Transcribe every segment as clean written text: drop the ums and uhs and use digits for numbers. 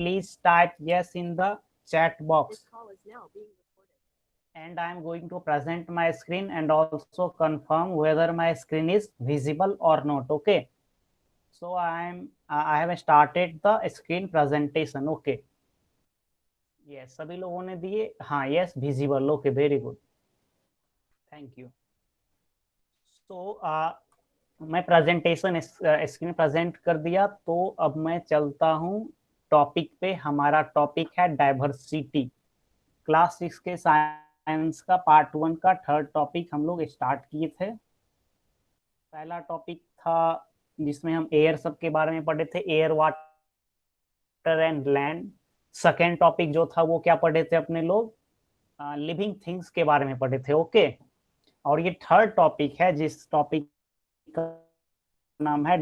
please type yes in the chat box. And I am going to present my screen and also confirm whether my screen is visible or not. Okay. So I have started the screen presentation. Okay. Yes, सभी लोगों ने दिए. हाँ, yes, visible. Okay, very good. Thank you. So मैं presentation screen present कर दिया, तो अब मैं चलता हूँ टॉपिक पे. हमारा टॉपिक है डाइवर्सिटी. क्लास 6 के साइंस का पार्ट 1 का थर्ड टॉपिक हम लोग स्टार्ट किए थे. पहला टॉपिक था जिसमें हम एयर सब के बारे में पढ़े थे, air, water and land. Second topic जो था वो क्या पढ़े थे अपने लोग, लिविंग थिंग्स के बारे में पढ़े थे. ओके. और ये थर्ड टॉपिक है जिस टॉपिक का नाम है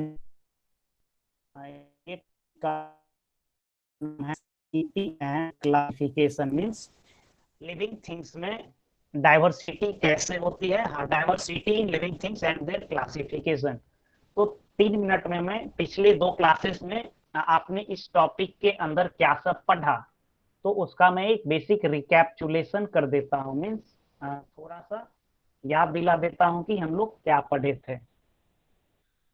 क्लासिफिकेशन. मीन्स लिविंग थिंग्स में डाइवर्सिटी कैसे होती है. हाँ, diversity in living things and there classification. तो 3 मिनट में मैं पिछले 2 क्लासेस में आपने इस टॉपिक के अंदर क्या सब पढ़ा, तो उसका मैं एक बेसिक रिकैप्चुलेशन कर देता हूँ. मीन्स थोड़ा सा याद दिला देता हूँ कि हम लोग क्या पढ़े थे.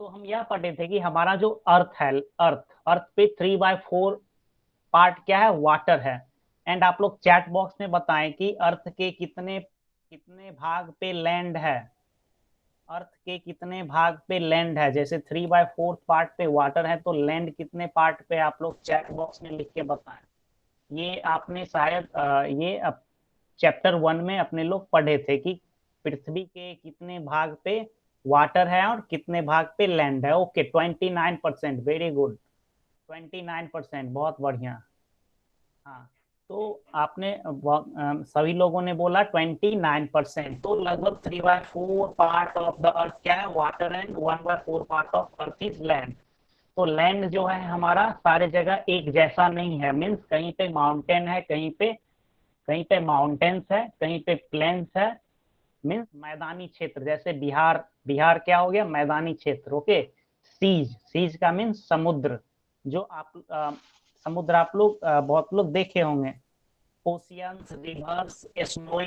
तो हम यह पढ़े थे कि हमारा जो अर्थ है, अर्थ पे 3/4 पार्ट क्या है, वाटर है. एंड आप लोग चैट बॉक्स में बताएं कि अर्थ के कितने कितने भाग पे लैंड है. अर्थ के कितने भाग पे लैंड है. जैसे 3/4 पार्ट पे वाटर है, तो लैंड कितने पार्ट पे, आप लोग चैट बॉक्स में लिख के बताएं. ये आपने शायद ये चैप्टर 1 में अपने लोग पढ़े थे कि पृथ्वी के कितने भाग पे वाटर है और कितने भाग पे लैंड है. ओके, 29%. Very good, 29%. बहुत बढ़िया. हाँ, तो आपने सभी लोगों ने बोला 29%. तो लगभग 3/4 पार्ट ऑफ द अर्थ क्या है, water, and 1/4 part of earth is land. तो लैंड जो है हमारा सारे जगह एक जैसा नहीं है. मीन्स कहीं पे माउंटेन है, कहीं पे माउंटेन्स है, कहीं पे प्लेन्स है. मीन्स मैदानी क्षेत्र. जैसे बिहार क्या हो गया, मैदानी क्षेत्र. ओके. सीज का मीन्स समुद्र. जो आप समुद्र आप लोग बहुत लोग देखे होंगे. Oceans, rivers, snowy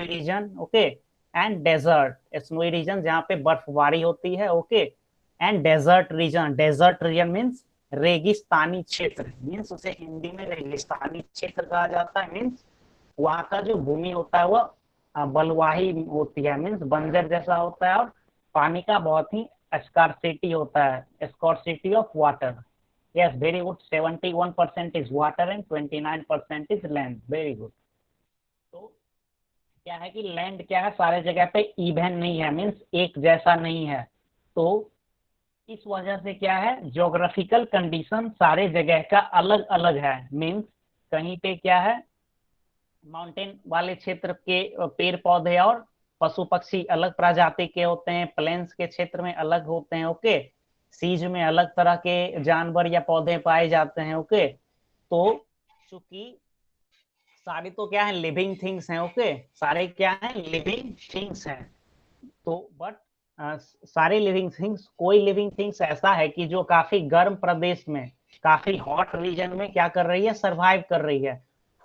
region. Okay. And desert. Snowy region जहाँ पे बर्फबारी होती है. Okay. And desert region means रेगिस्तानी क्षेत्र. मीन्स उसे हिंदी में रेगिस्तानी क्षेत्र कहा जाता है. मीन्स वहाँ का जो भूमि होता है वह बलुआही होती है. मीन्स बंजर जैसा होता है, और पानी का बहुत ही स्कार्सिटी होता है, scarcity of water. Yes, very good. 71% is water and 29% is land. Very good. तो क्या है कि लैंड क्या है, सारे जगह पे इवन नहीं है. मीन्स एक जैसा नहीं है. तो इस वजह से क्या है, ज्योग्राफिकल कंडीशन सारे जगह का अलग अलग है. मीन्स कहीं पे क्या है, माउंटेन वाले क्षेत्र के पेड़ पौधे और पशु पक्षी अलग प्रजाति के होते हैं. प्लेन्स के क्षेत्र में अलग होते हैं. ओके. सीज में अलग तरह के जानवर या पौधे पाए जाते हैं. ओके. तो चूंकि सारे तो क्या है, लिविंग थिंग्स हैं. ओके. सारे क्या हैं, लिविंग थिंग्स हैं. तो बट सारे लिविंग थिंग्स, कोई लिविंग थिंग्स ऐसा है कि जो काफी गर्म प्रदेश में, काफी हॉट रीजन में क्या कर रही है, सरवाइव कर रही है.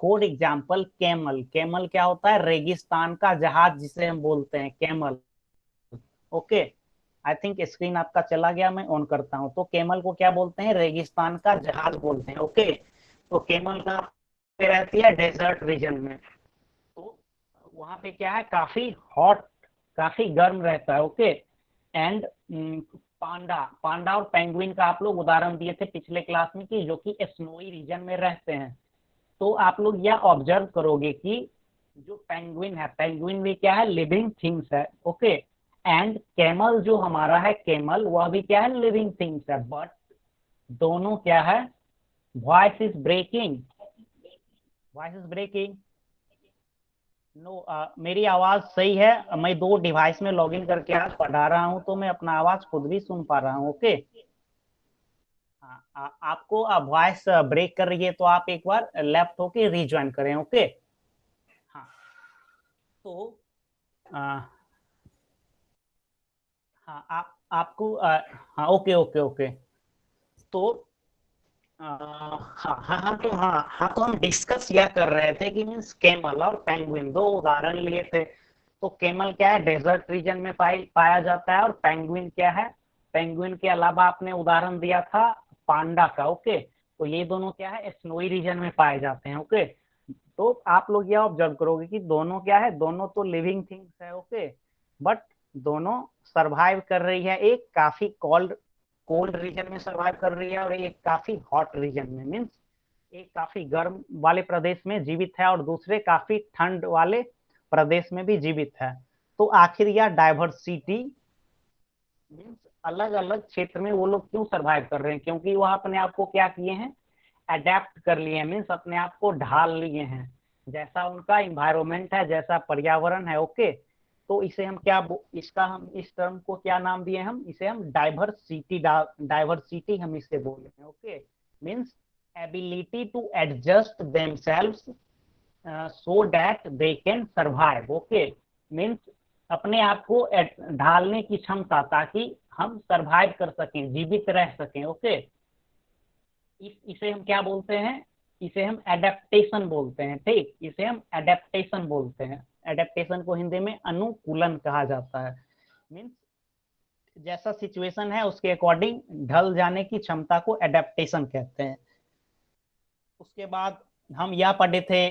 For example camel. कैमल क्या होता है, रेगिस्तान का जहाज जिसे हम बोलते हैं, camel. Okay. I think screen आपका चला गया, मैं ऑन करता हूं. तो कैमल को क्या बोलते हैं, रेगिस्तान का जहाज बोलते हैं. ओके. तो कैमल कहाँ पे रहती है, डेजर्ट रीजन में. तो वहां पे क्या है, काफी हॉट, काफी गर्म रहता है. ओके. एंड पांडा पांडा और पेंगुइन का आप लोग उदाहरण दिए थे पिछले क्लास में कि जो कि स्नोई रीजन में रहते हैं. तो आप लोग यह ऑब्जर्व करोगे कि जो पेंगुइन है, पेंगुइन भी क्या है, लिविंग थिंग्स है. ओके. एंड कैमल जो हमारा है, कैमल, वह भी क्या है, लिविंग थिंग्स है. बट दोनों क्या है, voice is breaking. Voice is breaking. No, मेरी आवाज सही है. मैं 2 डिवाइस में लॉगिन करके आज पढ़ा रहा हूं, तो मैं अपना आवाज खुद भी सुन पा रहा हूं. ओके. हाँ, आपको वॉइस ब्रेक कर रही है तो आप एक बार लेफ्ट होके रिज्वाइन करें. ओके. हाँ. तो हाँ, आपको हाँ, ओके ओके ओके. तो तो हम डिस्कस किया कर रहे थे कि मीन्स केमल और पेंगुइन दो उदाहरण लिए थे। तो केमल क्या है, डेजर्ट रीजन में पाया जाता है, और पेंगुइन क्या है, पेंगुइन के अलावा आपने उदाहरण दिया था पांडा का। ओके, तो ये दोनों क्या है, स्नोई रीजन में पाए जाते हैं। ओके, तो आप लोग ये ऑब्जर्व करोगे कि दोनों क्या है, दोनों तो लिविंग थिंग्स है। ओके, बट दोनों सरवाइव कर रही है, एक काफी कोल्ड कोल्ड रीजन में सरवाइव कर रही है और एक काफी हॉट रीजन में, मीन्स एक काफी गर्म वाले प्रदेश में जीवित है और दूसरे काफी ठंड वाले प्रदेश में भी जीवित है। तो आखिर यह डाइवर्सिटी मीन्स अलग अलग क्षेत्र में वो लोग क्यों सरवाइव कर रहे हैं, क्योंकि वह अपने आप को क्या किए हैं, अडेप्ट कर लिए हैं, मीन्स अपने आप को ढाल लिए हैं, जैसा उनका इन्वायरमेंट है, जैसा पर्यावरण है। ओके, तो इसे हम क्या, इसका हम इस टर्म को क्या नाम दिए, हम इसे हम डाइवर्सिटी, डाइवर्सिटी हम इसे बोल रहे हैं। Okay, means ability to adjust themselves so that they can survive. Okay, means अपने आप को ढालने की क्षमता, ताकि हम सरवाइव कर सकें, जीवित रह सकें। ओके, इसे हम क्या बोलते हैं, इसे हम एडेप्टेशन बोलते हैं। ठीक, इसे हम एडेप्टेशन बोलते हैं। एडेप्टेशन को हिंदी में अनुकूलन कहा जाता है। मीन्स जैसा सिचुएशन है उसके अकॉर्डिंग ढल जाने की क्षमता को एडेप्टेशन कहते हैं। उसके बाद हम यह पढ़े थे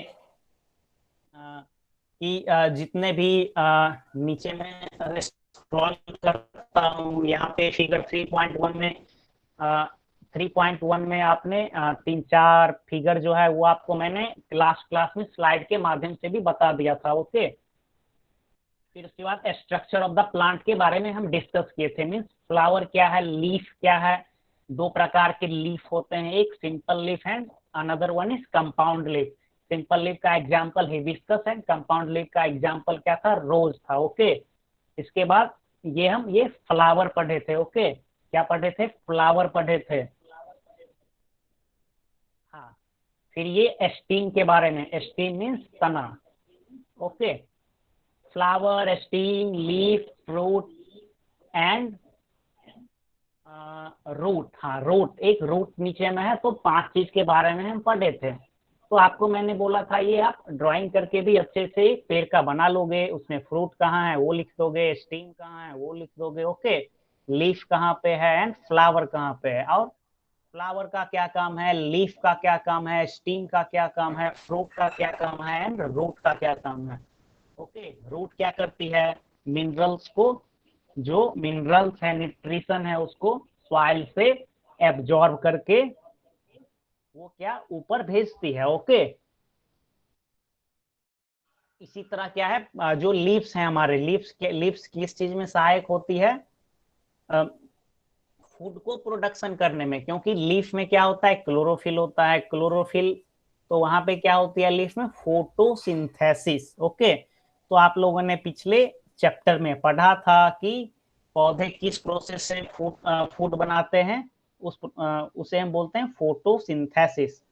कि जितने भी नीचे में स्क्रॉल करता हूँ, यहाँ पे फिगर 3.1 में 3.1 में आपने 3-4 फिगर जो है वो आपको मैंने क्लास में स्लाइड के माध्यम से भी बता दिया था। ओके, फिर उसके बाद स्ट्रक्चर ऑफ द प्लांट के बारे में हम डिस्कस किए थे। मीन्स फ्लावर क्या है, लीफ क्या है, दो प्रकार के लीफ होते हैं, एक simple leaf and another one is compound leaf. Simple leaf का example hibiscus and compound leaf का एग्जाम्पल क्या था, रोज था। ओके, इसके बाद ये फ्लावर पढ़े थे। ओके, क्या पढ़े थे, फ्लावर पढ़े थे। हाँ, फिर ये स्टीम के बारे में, स्टीम मीन्स तना। Okay, flower, stem, leaf, fruit and root. हाँ, रूट, एक रूट नीचे में है, तो 5 चीज के बारे में हम पढ़े थे। तो आपको मैंने बोला था ये आप ड्राइंग करके भी अच्छे से पेड़ का बना लोगे, उसमें फ्रूट कहाँ है वो लिख दोगे, स्टीम कहाँ है वो लिख दोगे। ओके, लीफ कहाँ पे है एंड फ्लावर कहाँ पे है, और फ्लावर का क्या काम है, लीफ का क्या काम है, स्टीम का क्या काम है, फ्रूट का क्या काम है एंड रूट का क्या काम है। ओके, रूट क्या करती है, मिनरल्स को, जो मिनरल्स है, न्यूट्रिशन है, उसको सॉइल से एब्जॉर्ब करके वो क्या ऊपर भेजती है। ओके, इसी तरह क्या है, जो लीव्स हैं हमारे, लीव्स किस चीज में सहायक होती है, फूड को प्रोडक्शन करने में, क्योंकि लीफ में क्या होता है, क्लोरोफिल होता है। क्लोरोफिल, तो वहां पे क्या होती है लीफ में, फोटोसिंथेसिस। ओके, तो आप लोगों ने पिछले चैप्टर में पढ़ा था कि पौधे किस प्रोसेस से फूड बनाते हैं, उसे हम बोलते हैं फोटोसिंथेसिस।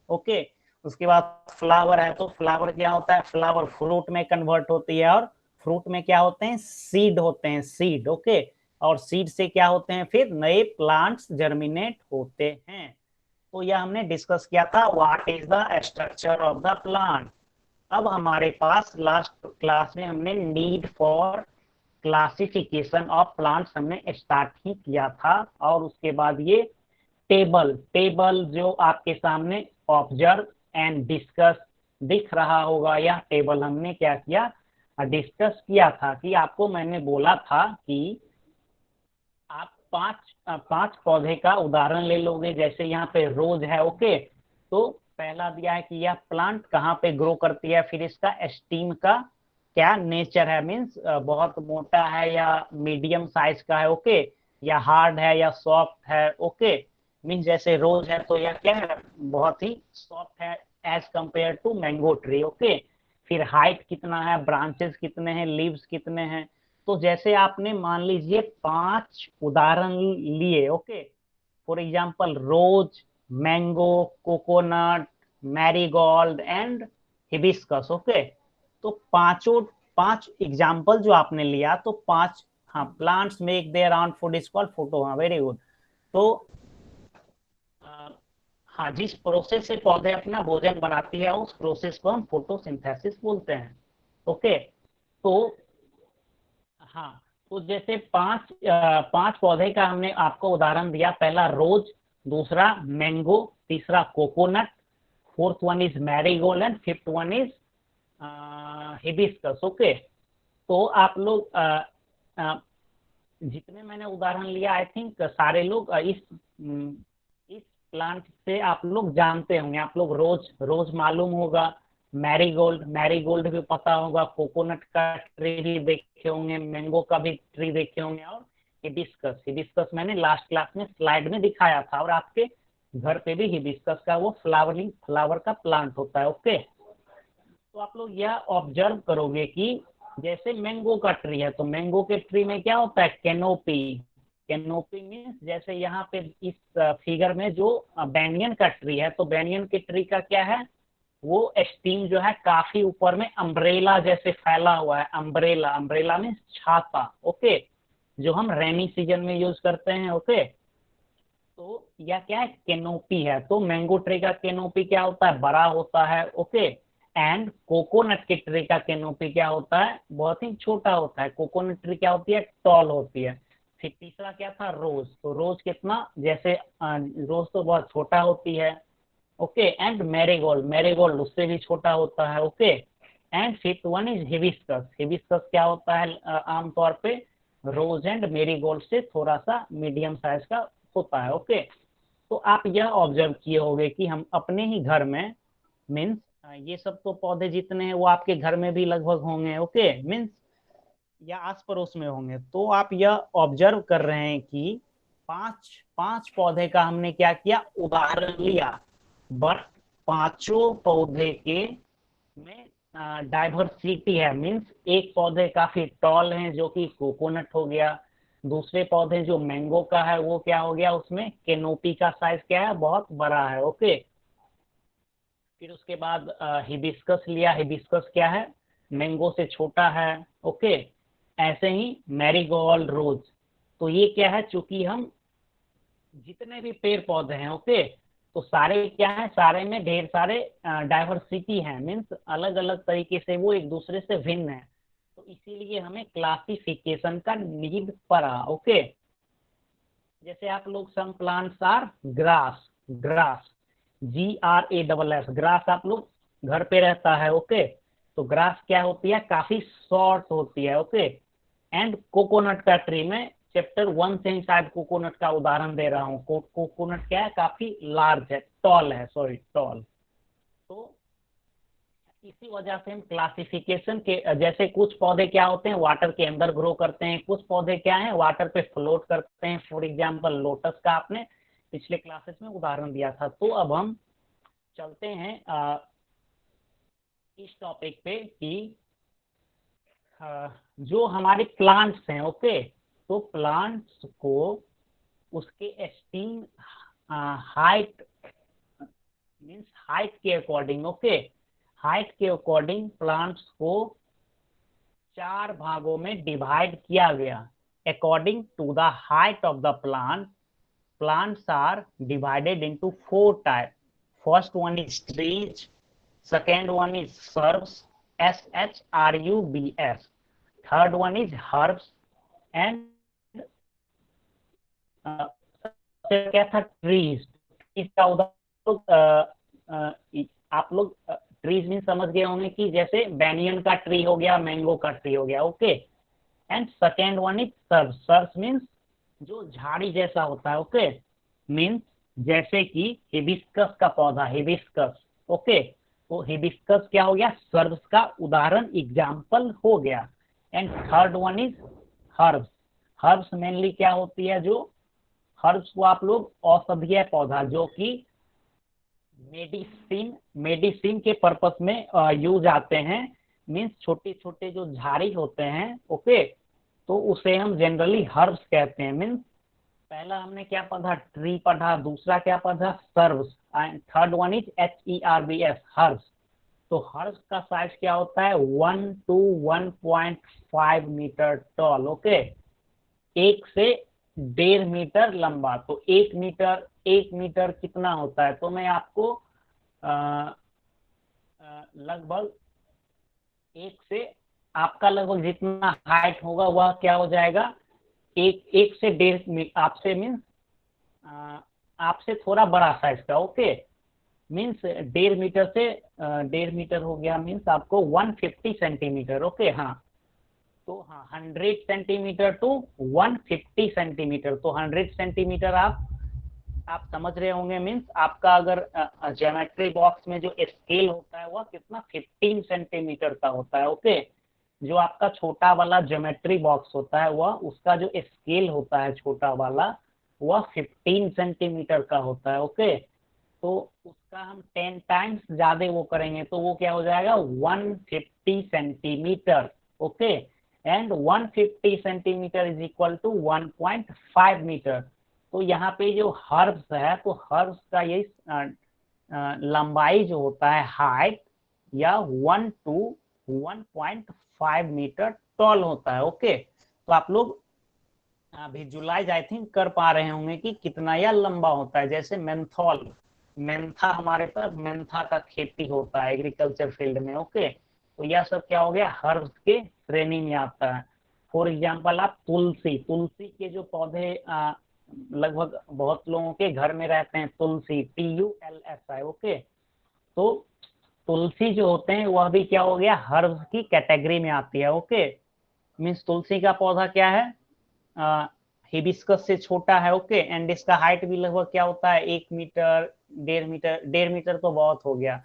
ओके, उसके बाद फ्लावर है, तो फ्लावर क्या होता है, फ्लावर फ्रूट में कन्वर्ट होती है, और फ्रूट में क्या होते हैं, सीड होते हैं, सीड। ओके, और सीड से क्या होते हैं, फिर नए प्लांट्स जर्मिनेट होते हैं। तो यह हमने डिस्कस किया था, what is the structure of the plant. अब हमारे पास लास्ट क्लास में हमने need for classification of plants हमने स्टार्ट ही किया था, और उसके बाद ये टेबल जो आपके सामने ऑब्जर्व एंड डिस्कस दिख रहा होगा, यह टेबल हमने क्या किया, डिस्कस किया था। कि आपको मैंने बोला था कि आप पांच पौधे का उदाहरण ले लोगे, जैसे यहाँ पे रोज है। ओके, तो पहला दिया है कि यह प्लांट कहाँ पे ग्रो करती है, फिर इसका स्टीम का क्या नेचर है, मीन्स बहुत मोटा है या मीडियम साइज का है। ओके, या हार्ड है या सॉफ्ट है। ओके, मीन्स जैसे रोज है तो यह क्या है, बहुत ही सॉफ्ट है as compare to mango tree. Okay, फिर हाइट कितना है, ब्रांचेस कितने हैं, लीव्स कितने हैं। तो जैसे आपने मान लीजिए 5 उदाहरण लिए। Okay, for example rose, mango, coconut, marigold and hibiscus. Okay, तो 5 एग्जाम्पल जो आपने लिया, तो 5, हाँ, plants make their own food is called photo. हाँ, वेरी गुड। तो हाँ, जिस प्रोसेस से पौधे अपना भोजन बनाती है उस प्रोसेस को हम फोटोसिंथेसिस बोलते हैं। ओके, तो हाँ, तो जैसे पांच पौधे का हमने आपको उदाहरण दिया। पहला रोज, दूसरा मैंगो, तीसरा coconut, fourth one is marigold and fifth one is hibiscus. Okay, तो आप लोग जितने मैंने उदाहरण लिया, आई थिंक सारे लोग इस प्लांट से आप लोग जानते होंगे। आप लोग रोज रोज मालूम होगा, मैरीगोल्ड मैरीगोल्ड भी पता होगा, कोकोनट का ट्री भी देखे होंगे, मैंगो का भी ट्री देखे होंगे, और हिबिस्कस हिबिस्कस मैंने लास्ट क्लास में स्लाइड में दिखाया था, और आपके घर पे भी हिबिस्कस का वो फ्लावर का प्लांट होता है। ओके, तो आप लोग यह ऑब्जर्व करोगे कि जैसे मैंगो का ट्री है, तो मैंगो के ट्री में क्या होता है, कैनोपी। कैनोपी मीन्स जैसे यहाँ पे इस फिगर में जो बैंगन का ट्री है, तो बैंगन के ट्री का क्या है, वो स्टीम जो है काफी ऊपर में अम्ब्रेला जैसे फैला हुआ है। अम्ब्रेला अम्ब्रेला मीन्स छाता। ओके, जो हम रेनी सीजन में यूज करते हैं। ओके, तो यह क्या है, कैनोपी है। तो मैंगो ट्री का कैनोपी क्या होता है, बड़ा होता है। ओके, एंड कोकोनट के ट्री का कैनोपी क्या होता है, बहुत ही छोटा होता है। कोकोनट ट्री क्या होती है, टॉल होती है। फिर तीसरा क्या था, रोज। तो रोज कितना, जैसे रोज तो बहुत छोटा होती है। ओके, एंड मैरीगोल्ड मैरीगोल्ड उससे भी छोटा होता है। Okay, and fifth one is hibiscus. Hibiscus क्या होता है, आमतौर पे रोज एंड मेरीगोल्ड से थोड़ा सा मीडियम साइज का होता है। ओके, तो आप यह ऑब्जर्व किए होंगे कि हम अपने ही घर में, मीन्स ये सब तो पौधे जितने हैं वो आपके घर में भी लगभग होंगे। ओके, मीन्स या आस पड़ोस में होंगे। तो आप यह ऑब्जर्व कर रहे हैं कि पांच पांच पौधे का हमने क्या किया, उदाहरण लिया, बट पांचों पौधे के में डाइवर्सिटी है। मीन्स एक पौधे काफी टॉल हैं, जो कि कोकोनट हो गया। दूसरे पौधे जो मैंगो का है वो क्या हो गया, उसमें कैनोपी का साइज क्या है, बहुत बड़ा है। ओके, फिर उसके बाद हिबिस्कस लिया। हिबिस्कस क्या है, मैंगो से छोटा है। ओके, ऐसे ही मैरीगोल्ड, रोज। तो ये क्या है, चूंकि हम जितने भी पेड़ पौधे हैं, ओके, तो सारे क्या है, सारे में ढेर सारे डाइवर्सिटी है। मीन्स अलग अलग तरीके से वो एक दूसरे से भिन्न है। तो इसीलिए हमें क्लासिफिकेशन का नीड पड़ा। ओके, जैसे आप लोग, some plants are grass. Grass, GRASS, grass आप लोग घर पे रहता है। ओके, तो ग्रास क्या होती है, काफी शॉर्ट होती है। ओके, एंड कोकोनट का ट्री में चैप्टर 1 से ही शायद कोकोनट का उदाहरण दे रहा हूँ। कोकोनट क्या है, काफी लार्ज है, टॉल है, सॉरी टॉल। तो इसी वजह से हम क्लासिफिकेशन के, जैसे कुछ पौधे क्या होते हैं, वाटर के अंदर ग्रो करते हैं, कुछ पौधे क्या हैं, वाटर पे फ्लोट करते हैं। फॉर एग्जांपल लोटस का आपने पिछले क्लासेस में उदाहरण दिया था। तो अब हम चलते हैं इस टॉपिक पे कि जो हमारे प्लांट्स हैं। ओके, तो प्लांट्स को उसके स्टीम हाइट, मीन्स हाइट के अकॉर्डिंग। ओके, हाइट के अकॉर्डिंग प्लांट्स को चार भागों में डिवाइड किया गया। According to the height of the plant, plants are divided into four types. First one is trees, second one is shrubs, SHRUBS, third one is herbs, and क्या था, trees. इसका उदाहरण आप लोग ट्रीज में समझ गए होंगे कि जैसे बैनियन का ट्री हो गया, मैंगो का ट्री हो गया। Okay, and second one is shrubs. Shrubs means जो झाड़ी जैसा होता है। ओके, मीन्स जैसे कि हिबिस्कस का पौधा, हिबिस्कस। ओके, तो हिबिस्कस क्या हो गया, सर्स का उदाहरण, एग्जाम्पल हो गया। And third one is herbs. Herbs mainly क्या होती है, जो हर्ब्स को आप लोग औषधीय पौधा, जो कि मेडिसिन मेडिसिन के पर्पस में यूज आते हैं। मीन्स छोटे छोटे जो झाड़ी होते हैं। ओके, तो उसे हम जनरली हर्ब्स कहते हैं। मीन्स पहला हमने क्या पढ़ा, ट्री पढ़ा, दूसरा क्या पढ़ा, serves, and third one is HERBS, herbs. तो हर्ब्स का साइज क्या होता है, 1 to 1.5 मीटर टॉल। ओके, 1 से 1.5 मीटर लंबा। तो 1 मीटर कितना होता है? तो मैं आपको लगभग एक से, आपका लगभग जितना हाइट होगा वह क्या हो जाएगा, एक से 1.5 आपसे मीन्स आपसे थोड़ा बड़ा साइज का। ओके, मीन्स 1.5 मीटर से 1.5 मीटर हो गया मीन्स आपको 150 सेंटीमीटर। ओके, हाँ, तो हाँ 100 सेंटीमीटर टू 150 सेंटीमीटर। तो 100 सेंटीमीटर आप समझ रहे होंगे, मीन्स आपका अगर ज्योमेट्री बॉक्स में जो स्केल होता है वह कितना 15 सेंटीमीटर का होता है। ओके, जो आपका छोटा वाला ज्योमेट्री बॉक्स होता है वह उसका जो स्केल होता है छोटा वाला वह 15 सेंटीमीटर का होता है। ओके, तो उसका हम 10 टाइम्स ज्यादा वो करेंगे तो वो क्या हो जाएगा, 150 centimetre. Okay, and 150 centimetre is equal to 1.5 metre. तो यहाँ पे जो हर्ब्स है, तो हर्ब्स का यही लंबाई जो होता है, हाइट, या 1 to 1.5 मीटर टॉल होता है। ओके, तो आप लोग विजुलाइज आई थिंक कर पा रहे होंगे कि कितना यह लंबा होता है। जैसे मेंथॉल, मेंथा, हमारे पास मेंथा का खेती होता है एग्रीकल्चर फील्ड में। ओके, तो यह सब क्या हो गया, हर्ब्स के श्रेणी में आता है। फॉर एग्जांपल आप तुलसी, तुलसी के जो पौधे लगभग बहुत लोगों के घर में रहते हैं, तुलसी, TULSI। ओके, तो तुलसी जो होते हैं वह भी क्या हो गया, हर्ब्स की कैटेगरी में आती है। ओके, मीन्स तुलसी का पौधा क्या है, हिबिस्कस से छोटा है। ओके, एंड इसका हाइट भी लगभग क्या होता है, 1 मीटर, 1.5 मीटर। 1.5 मीटर तो बहुत हो गया,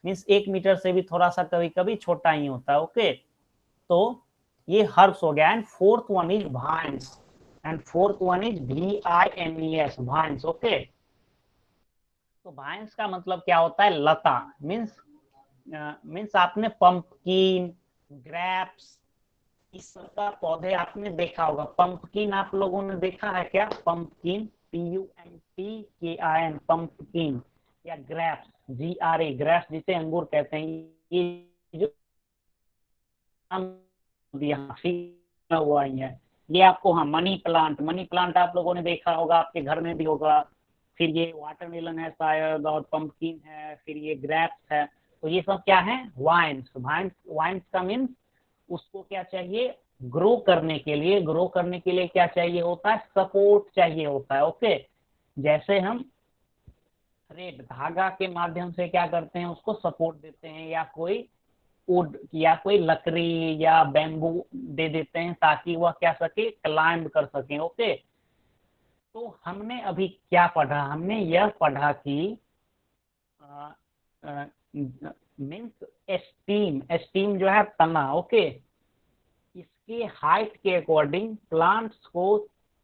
मीन्स 1 मीटर से भी थोड़ा सा कभी कभी छोटा ही होता है। ओके, तो ये हर्ब्स हो गया। And fourth one is vines, and fourth one is VINES, vines. Okay, तो वाइन्स का मतलब क्या होता है, लता। मीन्स आपने पंपकिन, ग्रेप्स, इस सब का पौधे आपने देखा होगा। पंपकिन आप लोगों ने देखा है क्या, पंपकिन, PUMPKIN, पंपकिन, या ग्रेप्स, GRA, ग्रेप्स जिसे अंगूर कहते हैं। ये जो हुआ ही है, ये आपको, हाँ, मनी प्लांट, मनी प्लांट आप लोगों ने देखा होगा, आपके घर में भी होगा। फिर ये वाटरमेलन है शायद, और पंपकिन है, फिर ये ग्रेप्स है। तो ये सब क्या है, वाइन्स। वाइन्स, वाइन्स का मीन्स उसको क्या चाहिए, ग्रो करने के लिए, ग्रो करने के लिए क्या चाहिए होता है, सपोर्ट चाहिए होता है। ओके, जैसे हम थ्रेड, धागा के माध्यम से क्या करते हैं, उसको सपोर्ट देते हैं, या कोई वुड या कोई लकड़ी या बैम्बू दे देते हैं ताकि वह क्या सके, क्लाइंब कर सके। ओके, तो हमने अभी क्या पढ़ा, हमने यह पढ़ा कि मीन्स स्टीम, स्टीम जो है तना। ओके, इसके हाइट के अकॉर्डिंग प्लांट्स को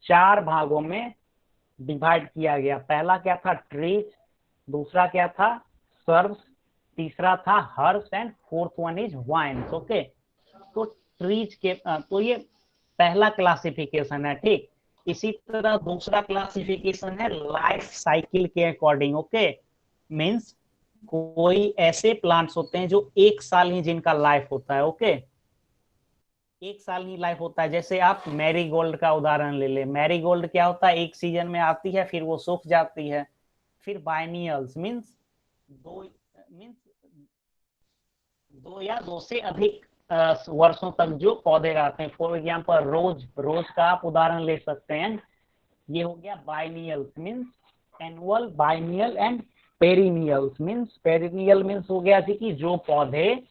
4 भागों में डिवाइड किया गया। पहला क्या था, ट्रीज, दूसरा क्या था, सर्व्स, तीसरा था herbs, and fourth one is vines. Okay, तो ट्रीज के तो ये पहला क्लासिफिकेशन है, ठीक। इसी तरह दूसरा क्लासिफिकेशन है लाइफ साइकिल के अकॉर्डिंग। ओके, मीन्स कोई ऐसे प्लांट्स होते हैं जो 1 साल ही जिनका लाइफ होता है। ओके, 1 साल ही लाइफ होता है। जैसे आप मैरीगोल्ड का उदाहरण ले ले, मैरीगोल्ड क्या होता है, एक सीजन में आती है फिर वो सूख जाती है। फिर बाइनियल्स मीन्स मीन्स 2 या 2 से अधिक वर्षों तक जो पौधे रहते हैं। फॉर एग्जाम्पल रोज, रोज का आप उदाहरण ले सकते हैं। ये हो गया biennials means annual, biennial, and perennials means, perennial means हो गया कि जो पौधे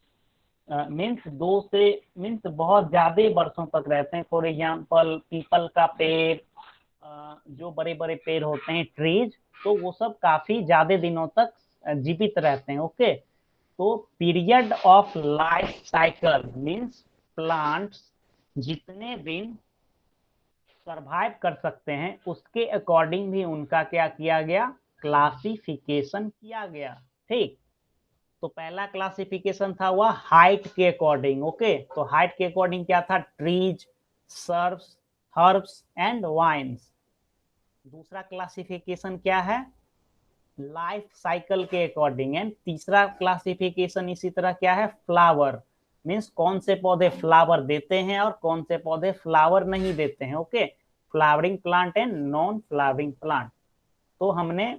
मीन्स 2 से मीन्स बहुत ज्यादा वर्षों तक रहते हैं। फॉर एग्जाम्पल पीपल का पेड़, जो बड़े बड़े पेड़ होते हैं, ट्रीज, तो वो सब काफी ज्यादा दिनों तक जीवित रहते हैं। ओके, तो period of life cycle means plants जितने दिन सरवाइव कर सकते हैं उसके अकॉर्डिंग भी उनका क्या किया गया, क्लासिफिकेशन किया गया, ठीक। तो पहला क्लासिफिकेशन था वह हाइट के अकॉर्डिंग। ओके, तो हाइट के अकॉर्डिंग क्या था, trees, shrubs, herbs, and vines. दूसरा क्लासिफिकेशन क्या है, लाइफ साइकिल के अकॉर्डिंग। एंड तीसरा क्लासिफिकेशन इसी तरह क्या है, फ्लावर, मीन्स कौन से पौधे फ्लावर देते हैं और कौन से पौधे फ्लावर नहीं देते हैं। Okay, flowering plant and non flowering plant. तो हमने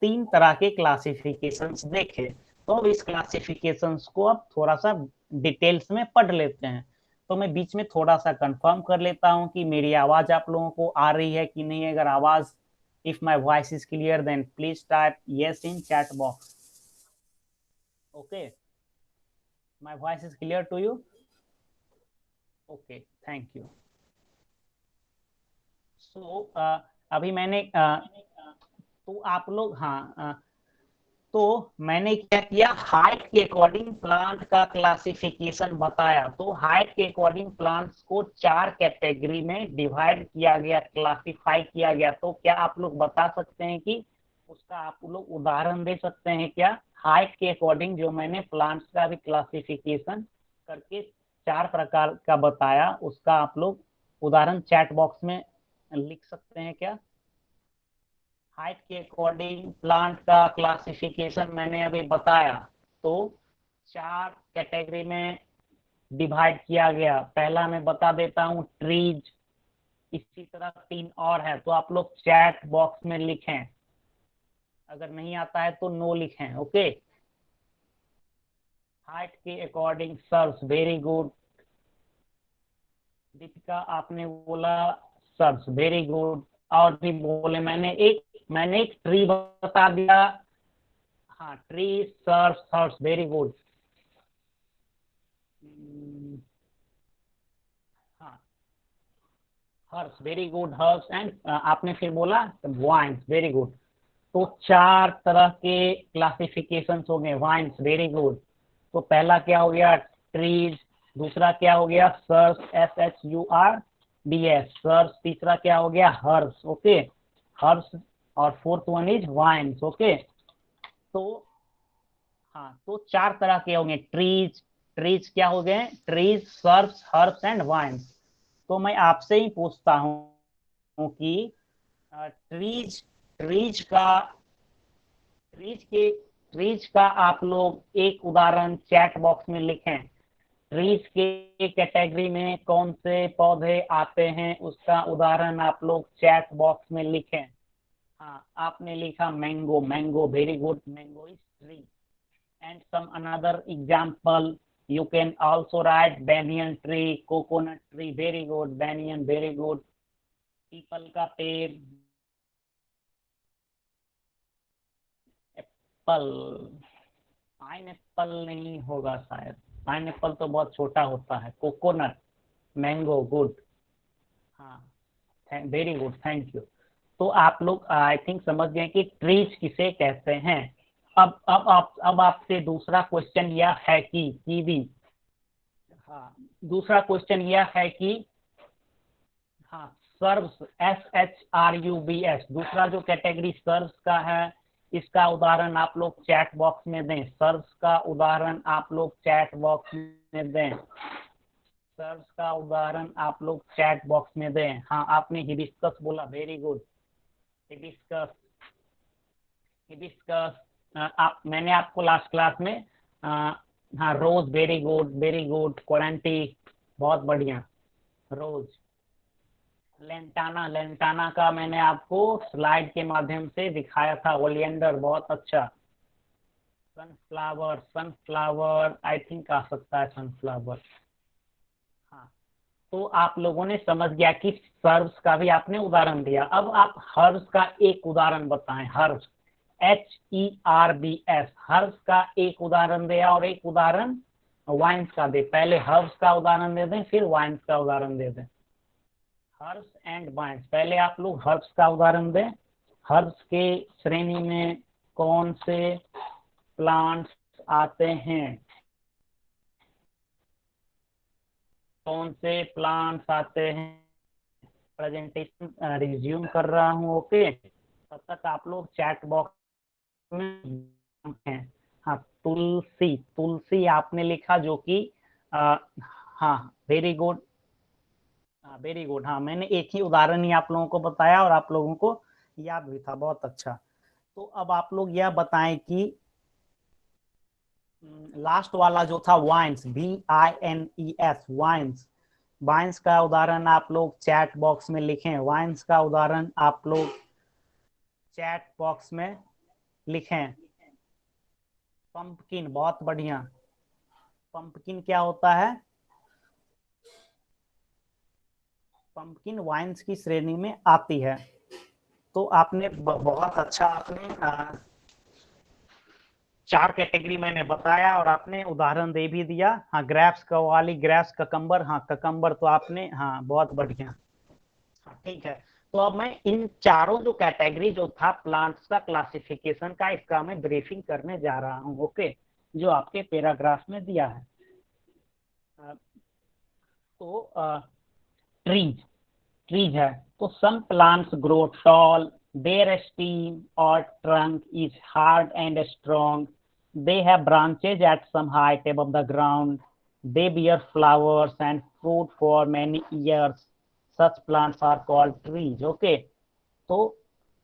3 तरह के क्लासिफिकेशंस देखे। तो अब इस क्लासिफिकेशंस को अब थोड़ा सा डिटेल्स में पढ़ लेते हैं। तो मैं बीच में थोड़ा सा कंफर्म कर लेता हूं कि मेरी आवाज आप लोगों को आ रही है कि नहीं। अगर आवाज, if my voice is clear then please type yes in chat box. Okay, my voice is clear to you? Okay, thank you. So अभी मैंने तो आप लोग, हाँ, तो मैंने क्या किया, हाइट के अकॉर्डिंग प्लांट का क्लासिफिकेशन बताया। तो हाइट के अकॉर्डिंग प्लांट्स को 4 कैटेगरी में डिवाइड किया गया, क्लासिफाई किया गया। तो क्या आप लोग बता सकते हैं कि उसका आप लोग उदाहरण दे सकते हैं क्या? हाइट के अकॉर्डिंग जो मैंने प्लांट्स का भी क्लासिफिकेशन करके 4 प्रकार का बताया, उसका आप लोग उदाहरण चैट बॉक्स में लिख सकते हैं क्या? हाइट के अकॉर्डिंग प्लांट का क्लासिफिकेशन मैंने अभी बताया। तो 4 कैटेगरी में डिवाइड किया गया। पहला मैं बता देता हूँ, ट्रीज। इसी तरह 3 और है, तो आप लोग चैट बॉक्स में लिखें। अगर नहीं आता है तो नो लिखें। ओके, हाइट के according shrubs, very good. Deepika आपने बोला सर्स, वेरी गुड। और भी बोले, मैंने एक ट्री बता दिया। हाँ, tree, shrubs, herbs, very good. हाँ, herbs, very good, herbs. And आपने फिर बोला वाइन्स, वेरी गुड। तो 4 तरह के क्लासिफिकेशन हो गए। Vines, very good. तो पहला क्या हो गया, ट्रीज। दूसरा क्या हो गया, सर्स, SHURBS, सर्स। तीसरा क्या हो गया, हर्स। Okay, herbs. और fourth one is vines. Okay, तो हाँ, तो 4 तरह के होंगे ट्रीज। ट्रीज क्या हो गए, trees, shrubs, herbs and vines. तो मैं आपसे ही पूछता हूँ कि ट्रीज ट्रीज का ट्रीज का आप लोग एक उदाहरण चैट बॉक्स में लिखें। ट्रीज के कैटेगरी में कौन से पौधे आते हैं, उसका उदाहरण आप लोग चैट बॉक्स में लिखें। हाँ, आपने लिखा mango, mango, very good, mango is tree. And some another example, you can also write banyan tree, coconut tree, very good, banyan, very good, people का पेड़, एप्पल, पाइन एप्पल नहीं होगा शायद, पाइन एप्पल तो बहुत छोटा होता है। Coconut, mango, good. हाँ, वेरी गुड, थैंक यू। तो आप लोग आई थिंक समझ गए कि ट्रीज किसे कहते हैं। अब आपसे दूसरा क्वेश्चन यह है कि कीवी। हाँ, दूसरा क्वेश्चन यह है कि, हाँ, सर्व्स, SHRUBS, दूसरा जो कैटेगरी सर्व्स का है, इसका उदाहरण आप लोग चैट बॉक्स में दें। सर्व्स का उदाहरण आप लोग चैट बॉक्स में दें। सर्व्स का उदाहरण आप लोग चैट बॉक्स में दें। हाँ, आपने हिबिस्कस बोला, वेरी गुड, हिबिस्कस, हिबिस्कस। मैंने आपको लास्ट क्लास में हाँ, रोज, वेरी गुड, वेरी गुड, कोरेंटी, बहुत बढ़िया, रोज। लेंटाना, लेंटाना का मैंने आपको स्लाइड के माध्यम से दिखाया था। ओलियंडर, बहुत अच्छा। सनफ्लावर, सनफ्लावर आई थिंक आ सकता है, सनफ्लावर। हाँ, तो आप लोगों ने समझ गया कि सर्व्स का भी आपने उदाहरण दिया। अब आप हर्ब्स का एक उदाहरण बताएं। हर्ब्स, HERBS, हर्ब्स का एक उदाहरण दे और एक उदाहरण वाइन्स का दे। पहले हर्ब्स का उदाहरण दे दें, फिर वाइन्स का उदाहरण दे दें। हर्ब्स एंड वाइन्स, पहले आप लोग हर्ब्स का उदाहरण दें। हर्ब्स के श्रेणी में कौन से प्लांट्स आते हैं, कौन से प्लांट्स आते हैं। प्रेजेंटेशन रिज्यूम कर रहा हूँ। ओके, तब तक आप लोग चैट बॉक्स में हैं। हाँ, तुलसी, तुलसी आपने लिखा, जो कि हाँ, वेरी गुड, हाँ, वेरी गुड। हाँ, मैंने एक ही उदाहरण ही आप लोगों को बताया और आप लोगों को याद भी था, बहुत अच्छा। तो अब आप लोग यह बताएं कि लास्ट वाला जो था वाइन्स, VINES, वाइन्स, वाइन्स का उदाहरण आप लोग चैट बॉक्स में लिखें, वाइन्स का उदाहरण आप लोग चैट बॉक्स में लिखें। पंपकिन, बहुत बढ़िया। पंपकिन क्या होता है? पंपकिन वाइन्स की श्रेणी में आती है। तो आपने बहुत अच्छा, आपने 4 कैटेगरी मैंने बताया और आपने उदाहरण दे भी दिया। हाँ, ग्रेप्स, कवाली, ग्रेप्स, ककम्बर। हाँ, ककम्बर तो आपने, हाँ बहुत बढ़िया। हाँ ठीक है। तो अब मैं इन चारों जो कैटेगरी जो था प्लांट्स का क्लासिफिकेशन का, इसका मैं ब्रीफिंग करने जा रहा हूँ। ओके, जो आपके पैराग्राफ में दिया है। तो ट्रीज, ट्रीज है। तो some plants grow tall, their stem or trunk is hard and strong. They have branches at some height above the ground. They bear flowers and fruit for many years. Such plants are called trees. Okay. तो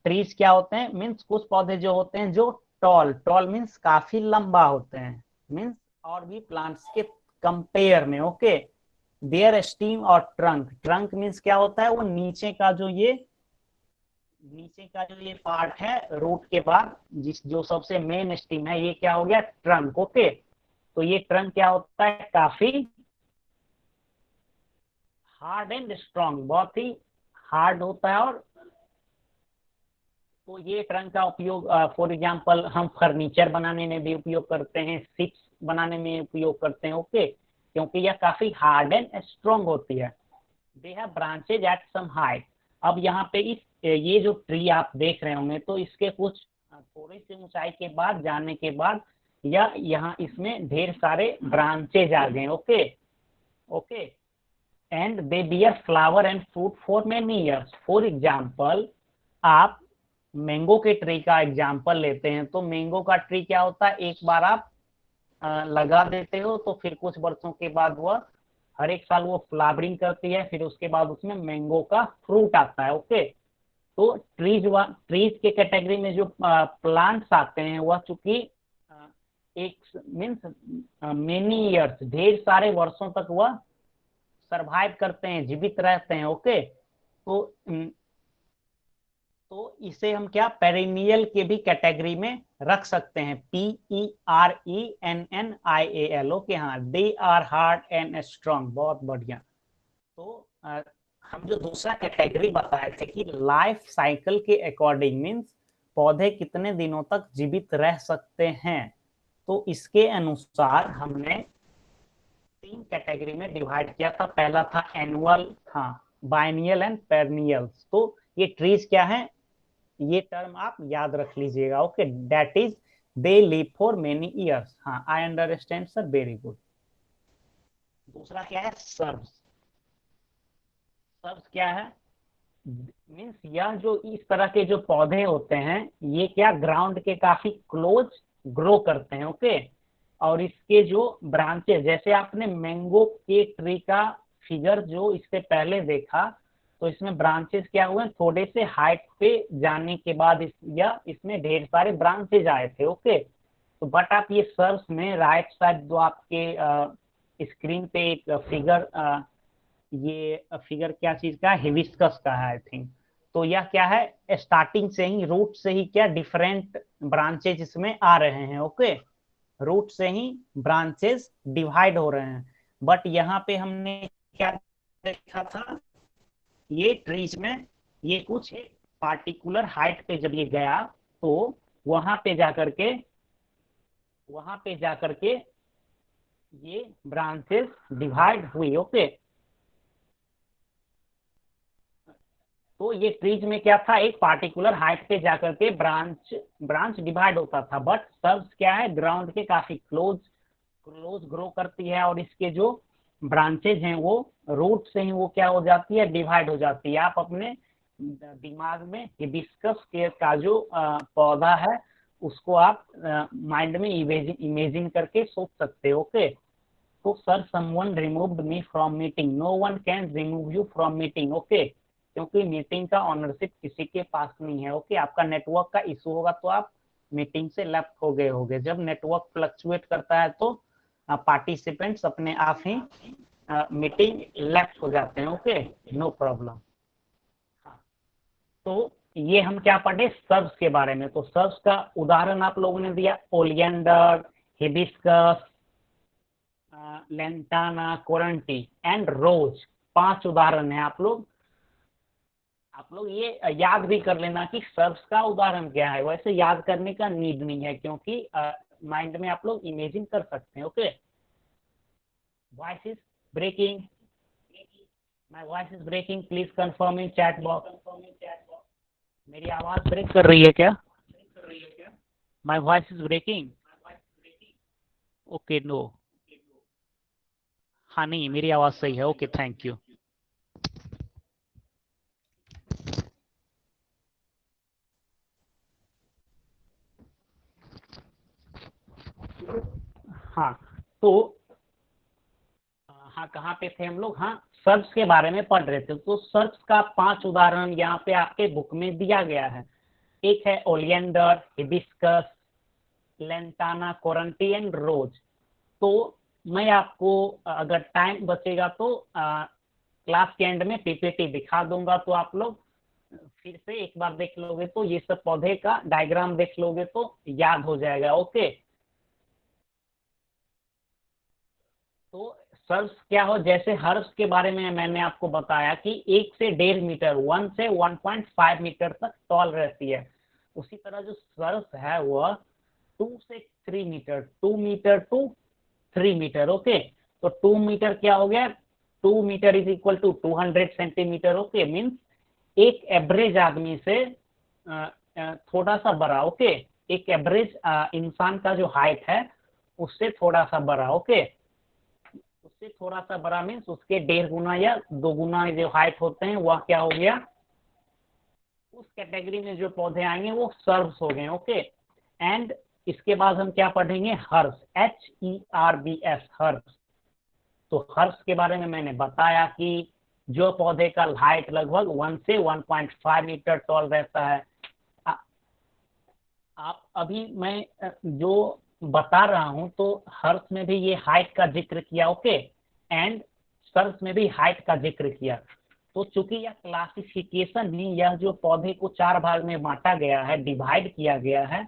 trees क्या होते हैं? Means कुछ पौधे जो होते हैं जो टॉल, टॉल मीन्स काफी लंबा होते हैं, मीन्स और भी प्लांट्स के कंपेयर में। ओके। देयर स्टीम और ट्रंक, ट्रंक मीन्स क्या होता है? वो नीचे का जो ये, नीचे का जो ये पार्ट है रूट के बाद, जिस जो सबसे मेन स्टीम है, ये क्या हो गया? ट्रंक। ओके। तो ये ट्रंक क्या होता है? काफी हार्ड एंड स्ट्रॉन्ग, बहुत ही हार्ड होता है। और तो ये ट्रंक का उपयोग फॉर एग्जांपल हम फर्नीचर बनाने में भी उपयोग करते हैं, शिप्स बनाने में उपयोग करते हैं। ओके, क्योंकि यह काफी हार्ड एंड स्ट्रॉन्ग होती है। They have branches at some height. अब यहाँ पे इस ये जो ट्री आप देख रहे होंगे, तो इसके कुछ थोड़ी सी ऊंचाई के बाद जाने के बाद या यहाँ इसमें ढेर सारे ब्रांचेज आ गए। Okay, okay. And they beer flower and fruit for many years. For example, आप मैंगो के ट्री का एग्जाम्पल लेते हैं, तो मैंगो का ट्री क्या होता है? एक बार आप लगा देते हो तो फिर कुछ वर्षों के बाद वह हर एक साल वो फ्लावरिंग करती है, फिर उसके बाद उसमें मैंगो का फ्रूट आता है। ओके। तो ट्रीज के कैटेगरी में जो प्लांट्स आते हैं वह चूंकि एक मीन्स मेनी ईयर्स, ढेर सारे वर्षों तक वह सरवाइव करते हैं, जीवित रहते हैं। ओके। तो इसे हम क्या पेरिनियल के भी कैटेगरी में रख सकते हैं, PERENNIAL। ओके, हाँ, they are hard and strong, बहुत बढ़िया। तो हम जो दूसरा कैटेगरी बताए थे कि लाइफ साइकिल के अकॉर्डिंग मीन्स पौधे कितने दिनों तक जीवित रह सकते हैं, तो इसके अनुसार हमने 3 कैटेगरी में डिवाइड किया था। पहला था एनुअल, हाँ, बाइनियल एंड पेरनियल्स। तो ये ट्रीज क्या है? ये टर्म आप याद रख लीजिएगा। Okay, that is they live for many years. हाँ, I understand sir, very good. दूसरा क्या है? सर्व्स। सर्व्स क्या है? मीन्स यह जो इस तरह के जो पौधे होते हैं, ये क्या ग्राउंड के काफी क्लोज ग्रो करते हैं। ओके। और इसके जो ब्रांचेस, जैसे आपने मैंगो के ट्री का फिगर जो इससे पहले देखा, तो इसमें ब्रांचेस क्या हुए? थोड़े से हाइट पे जाने के बाद या इसमें ढेर सारे ब्रांचेज आए थे। ओके। तो बट आप ये सर्च में राइट साइड जो आपके स्क्रीन पे एक फिगर, ये फिगर क्या चीज का? हिबिस्कस का है आई थिंक। तो यह क्या है? स्टार्टिंग से ही, रूट से ही क्या डिफरेंट ब्रांचेज इसमें आ रहे हैं। ओके, रूट से ही ब्रांचेस डिवाइड हो रहे हैं। बट यहाँ पे हमने क्या देखा था? ये ट्रीज में ये कुछ पार्टिकुलर हाइट पे जब ये गया, तो वहां पे जाकर के, वहां पे जाकर के ये ब्रांचेस डिवाइड हुई। ओके। तो ये ट्रीज में क्या था? एक पार्टिकुलर हाइट पे जाकर के ब्रांच ब्रांच डिवाइड होता था। बट सर्व्स क्या है? ग्राउंड के काफी क्लोज क्लोज ग्रो करती है, और इसके जो ब्रांचेज हैं वो रूट से ही वो क्या हो जाती है? डिवाइड हो जाती है। आप अपने दिमाग में हिबिस्कस के का जो पौधा है उसको आप माइंड में इमेजिन करके सोच सकते हो। ओके। तो sir, someone removed me from meeting, no one can remove you from meeting. Okay, क्योंकि मीटिंग का ऑनरशिप किसी के पास नहीं है। ओके, आपका नेटवर्क का इशू होगा तो आप मीटिंग से लेफ्ट हो गए होगे। जब नेटवर्क फ्लक्चुएट करता है तो पार्टिसिपेंट्स अपने आप ही मीटिंग लेफ्ट हो जाते हैं। Okay, no problem. तो ये हम क्या पढ़े, सर्ब्स के बारे में। तो सर्ब्स का उदाहरण आप लोगों ने दिया, ओलियंडर, हिबिस्कस, लेंटाना, कोरंटी एंड रोज। 5 उदाहरण है। आप लोग ये याद भी कर लेना कि सर्ब्स का उदाहरण क्या है। वैसे याद करने का नीड नहीं है, क्योंकि माइंड में आप लोग इमेजिन कर सकते हैं। Okay, voice is breaking, my voice is breaking, please confirm in chat box. मेरी आवाज ब्रेक कर रही है क्या? My voice is breaking. Okay, no. हाँ, नहीं, मेरी आवाज सही है। Okay, thank you. हाँ, तो हाँ, कहाँ पे थे हम लोग? हाँ, सर्च के बारे में पढ़ रहे थे। तो सर्च का 5 उदाहरण यहाँ पे आपके बुक में दिया गया है। एक है ओलियंडर, हिबिस्कस, लेंटाना, कोरंटी एंड रोज। तो मैं आपको अगर टाइम बचेगा तो क्लास के एंड में पीपीटी दिखा दूंगा, तो आप लोग फिर से एक बार देख लोगे तो ये सब पौधे का डायग्राम देख लोगे तो याद हो जाएगा। ओके, तो सर्व्स क्या हो, जैसे हर्ब्स के बारे में मैंने आपको बताया कि 1 से 1.5 मीटर, 1 से 1.5 मीटर तक टॉल रहती है। उसी तरह जो सर्व्स है वह 2 से 3 metre, 2 metre to 3 metre. Okay, तो 2 मीटर क्या हो गया, 2 metre is equal to 200 centimetre. Okay, means एक एवरेज आदमी से थोड़ा सा बड़ा। ओके, एक एवरेज इंसान का जो हाइट है उससे थोड़ा सा बड़ा। ओके, उससे थोड़ा सा बड़ा मीन्स उसके 1.5 गुना या 2 गुना जो हाइट होते हैं वह क्या हो गया, उस कैटेगरी में जो पौधे आएंगे वो सर्व्स हो गए। ओके, एंड इसके बाद हम क्या पढ़ेंगे, हर्ब्स, HERBS, हर्ब्स। तो हर्ब्स के बारे में मैंने बताया कि जो पौधे का हाइट लगभग 1 से 1.5 मीटर टॉल रहता है। आप अभी मैं जो बता रहा हूं तो हर्ष में भी ये हाइट का जिक्र किया। ओके, एंड सर्च में भी हाइट का जिक्र किया। तो चूंकि यह क्लासिफिकेशन ही, यह जो पौधे को 4 भाग में बांटा गया है, डिवाइड किया गया है,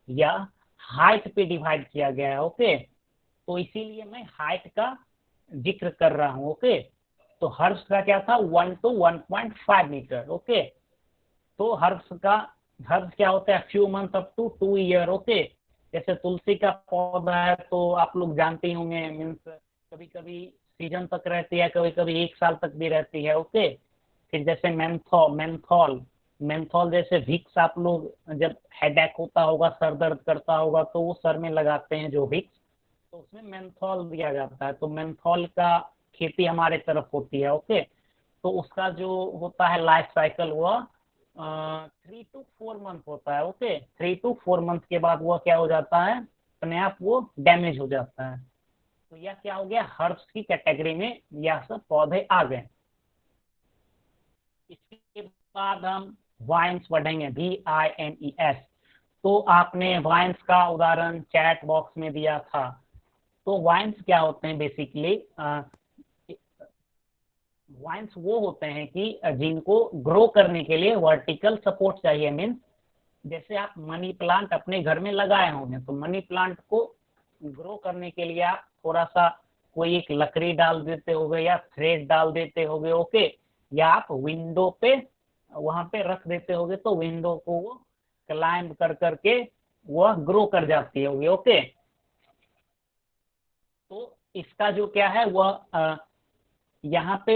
या हाइट पे डिवाइड किया गया है। ओके, तो इसीलिए मैं हाइट का जिक्र कर रहा हूं। ओके, तो हर्ष का क्या था, 1 to 1.5 मीटर। ओके, तो हर्ब्स क्या होता है, few month up to 2 year. Okay, जैसे तुलसी का पौधा है तो आप लोग जानते ही होंगे, मीन्स कभी कभी सीजन तक रहती है, कभी कभी 1 साल तक भी रहती है। ओके, फिर जैसे मेंथॉल मेंथॉल जैसे विक्स, आप लोग जब हेडेक होता होगा, सर दर्द करता होगा तो वो सर में लगाते हैं जो विक्स, तो उसमें मेंथॉल दिया जाता है। तो मेंथॉल का खेती हमारे तरफ होती है। ओके, तो उसका जो होता है लाइफ साइकिल वह 3 to 4 मंथ होता है। ओके, 3 to 4 मंथ के बाद वह क्या हो जाता है, अपने आप वो डैमेज हो जाता है। तो यह क्या हो गया, हर्ब्स की कैटेगरी में यह सब पौधे आ गए। इसके बाद हम वाइन्स पढ़ेंगे, VINES। तो आपने वाइन्स का उदाहरण चैट बॉक्स में दिया था। तो वाइन्स क्या होते हैं, बेसिकली वाइन्स वो होते हैं कि जिनको ग्रो करने के लिए वर्टिकल सपोर्ट चाहिए। मीन्स जैसे आप मनी प्लांट अपने घर में लगाए होंगे, तो मनी प्लांट को ग्रो करने के लिए आप थोड़ा सा कोई एक लकड़ी डाल देते होगे या थ्रेड डाल देते होगे। ओके, या आप विंडो पे वहां पे रख देते होगे, तो विंडो को वो क्लाइंब कर करके वह ग्रो कर जाती होगी। ओके, तो इसका जो क्या है वह यहाँ पे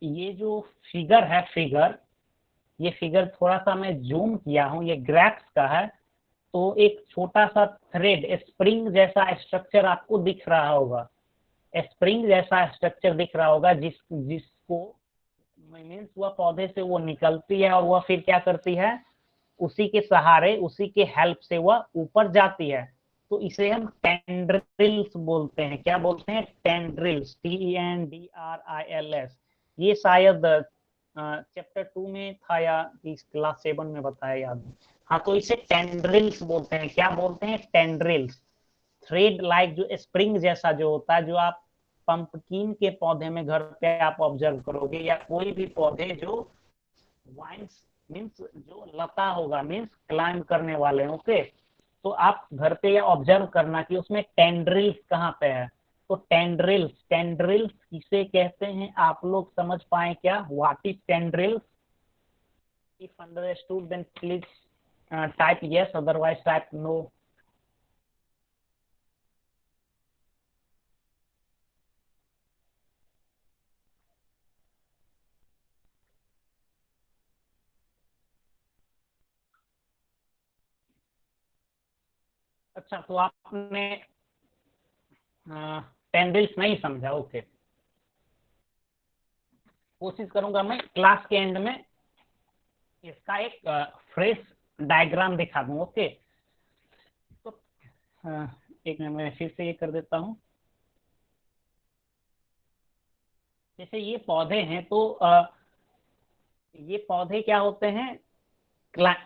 ये जो फिगर है, ये फिगर थोड़ा सा मैं जूम किया हूँ, ये ग्रैप्स का है। तो एक छोटा सा थ्रेड, स्प्रिंग जैसा स्ट्रक्चर आपको दिख रहा होगा, स्प्रिंग जैसा स्ट्रक्चर दिख रहा होगा, जिसको मीन्स वह पौधे से वो निकलती है और वह फिर क्या करती है, उसी के सहारे, उसी के हेल्प से वह ऊपर जाती है। तो इसे हम टेंड्रिल्स बोलते हैं। क्या बोलते हैं, टेंड्रिल्स, TENDRILS। ये शायद चैप्टर 2 में था या इस क्लास 7 में बताया, याद। हाँ, तो इसे टेंड्रिल्स बोलते हैं। क्या बोलते हैं, टेंड्रिल्स। थ्रेड लाइक जो स्प्रिंग जैसा जो होता है, जो आप पंपकिन के पौधे में घर पे आप ऑब्जर्व करोगे, या कोई भी पौधे जो वाइन्स मीन्स जो लता होगा, मीन्स क्लाइंब करने वाले, ओके, तो आप घर पे ये ऑब्जर्व करना कि उसमें टेंड्रिल्स कहाँ पे है। तो टेंड्रिल्स, टेंड्रिल्स किसे कहते हैं आप लोग समझ पाए क्या? What is tendrils? If understood then please type yes, otherwise type no. अच्छा, तो आपने टेंड्रिल्स नहीं समझा, ओके। कोशिश करूंगा मैं क्लास के एंड में इसका एक फ्रेश डायग्राम दिखा दूं, ओके। तो एक मिनट मैं फिर से ये कर देता हूँ। जैसे ये पौधे हैं, तो ये पौधे क्या होते हैं?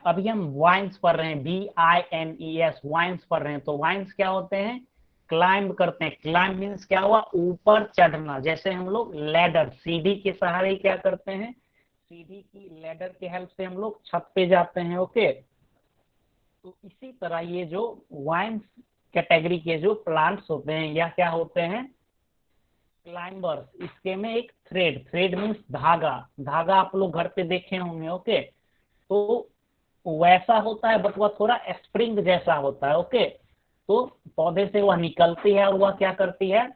अभी हम वाइन्स पढ़ रहे हैं, VINES, वाइन्स पढ़ रहे हैं। तो वाइन्स क्या होते हैं? क्लाइंब करते हैं। क्लाइंब मीन्स क्या हुआ? ऊपर चढ़ना। जैसे हम लोग लैडर, सीढ़ी के सहारे क्या करते हैं? सीढ़ी की लैडर के हेल्प से हम लोग छत पे जाते हैं, ओके। तो इसी तरह ये जो वाइन्स कैटेगरी के जो प्लांट्स होते हैं या क्या होते हैं? क्लाइंबर्स। इसके में एक थ्रेड, थ्रेड मीन्स धागा, धागा आप लोग घर पे देखे होंगे, ओके। तो वैसा होता है, बट वह थोड़ा स्प्रिंग जैसा होता है, ओके। तो पौधे से वह निकलती है और वह क्या करती है?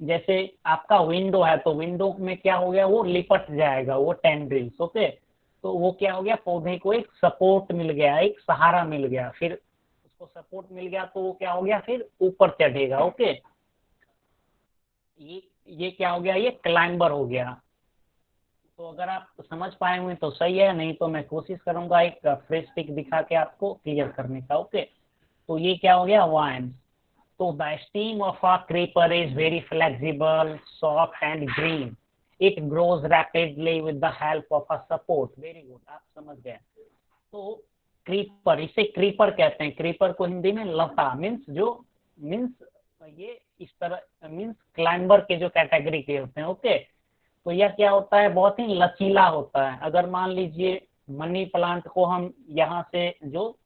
जैसे आपका विंडो है, तो विंडो में क्या हो गया? वो लिपट जाएगा, वो टेंड्रिल्स, ओके। तो वो क्या हो गया? पौधे को एक सपोर्ट मिल गया, एक सहारा मिल गया। फिर उसको सपोर्ट मिल गया तो वो क्या हो गया? फिर ऊपर चढ़ेगा, ओके। ये क्या हो गया? ये क्लाइंबर हो गया। तो अगर आप समझ पाए हुए तो सही है, नहीं तो मैं कोशिश करूंगा एक फ्रेश पिक दिखा के आपको क्लियर करने का, ओके। तो ये क्या हो गया? वाइन। तो the steam of a creeper is very flexible, soft and green. It grows rapidly with the help of a support. Very good, आप समझ गए। तो क्रीपर, इसे क्रीपर कहते हैं। क्रीपर को हिंदी में लता मीन्स जो मीन्स ये इस तरह मीन्स क्लाइंबर के जो कैटेगरी के होते हैं, ओके। तो यह क्या होता है? बहुत ही लचीला होता है। अगर मान लीजिए मनी प्लांट को हम यहाँ से, जो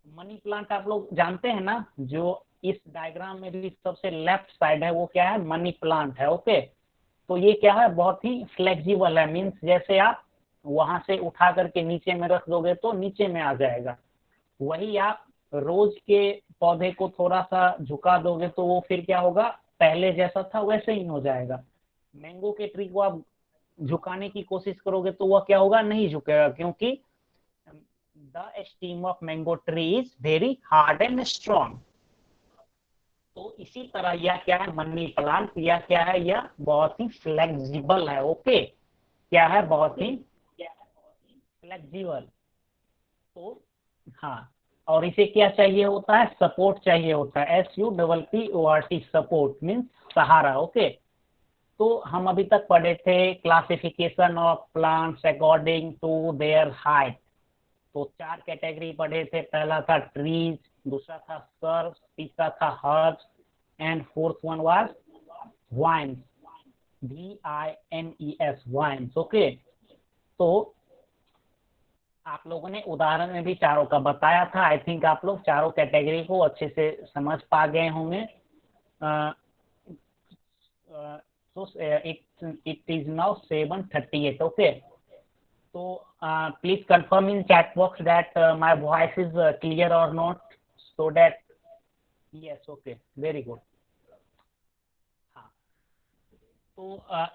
मनी प्लांट आप लोग जानते हैं ना, जो इस डायग्राम में भी सबसे लेफ्ट साइड है, वो क्या है? मनी प्लांट है, ओके। तो ये क्या है? बहुत ही फ्लेक्सिबल है, मीन्स जैसे आप वहां से उठा करके नीचे में रख दोगे तो नीचे में आ जाएगा। वही आप रोज के पौधे को थोड़ा सा झुका दोगे तो वो फिर क्या होगा? पहले जैसा था वैसे ही हो जाएगा। मैंगो के ट्री को आप झुकाने की कोशिश करोगे तो वह क्या होगा? नहीं झुकेगा, क्योंकि the steam of mango tree is very hard and strong. तो इसी तरह यह क्या है? मनी प्लांट, यह क्या है? यह बहुत ही फ्लेक्सिबल है, ओके। क्या है? बहुत ही फ्लेक्सिबल। तो हाँ, और इसे क्या चाहिए होता है? सपोर्ट चाहिए होता है। SUPPORT, सपोर्ट मीन्स सहारा, ओके। तो हम अभी तक पढ़े थे classification of plants according to their height. तो चार कैटेगरी पढ़े थे। पहला था ट्रीज, दूसरा था सर्व, तीसरा था herbs, and fourth one was vines, VINES, vines, okay. तो आप लोगों ने उदाहरण में भी चारों का बताया था। आई थिंक आप लोग चारों कैटेगरी को अच्छे से समझ पा गए होंगे। So it is now 7:38, okay. So please confirm in chat box that my voice is clear or not, so that yes, okay, very good. हाँ, तो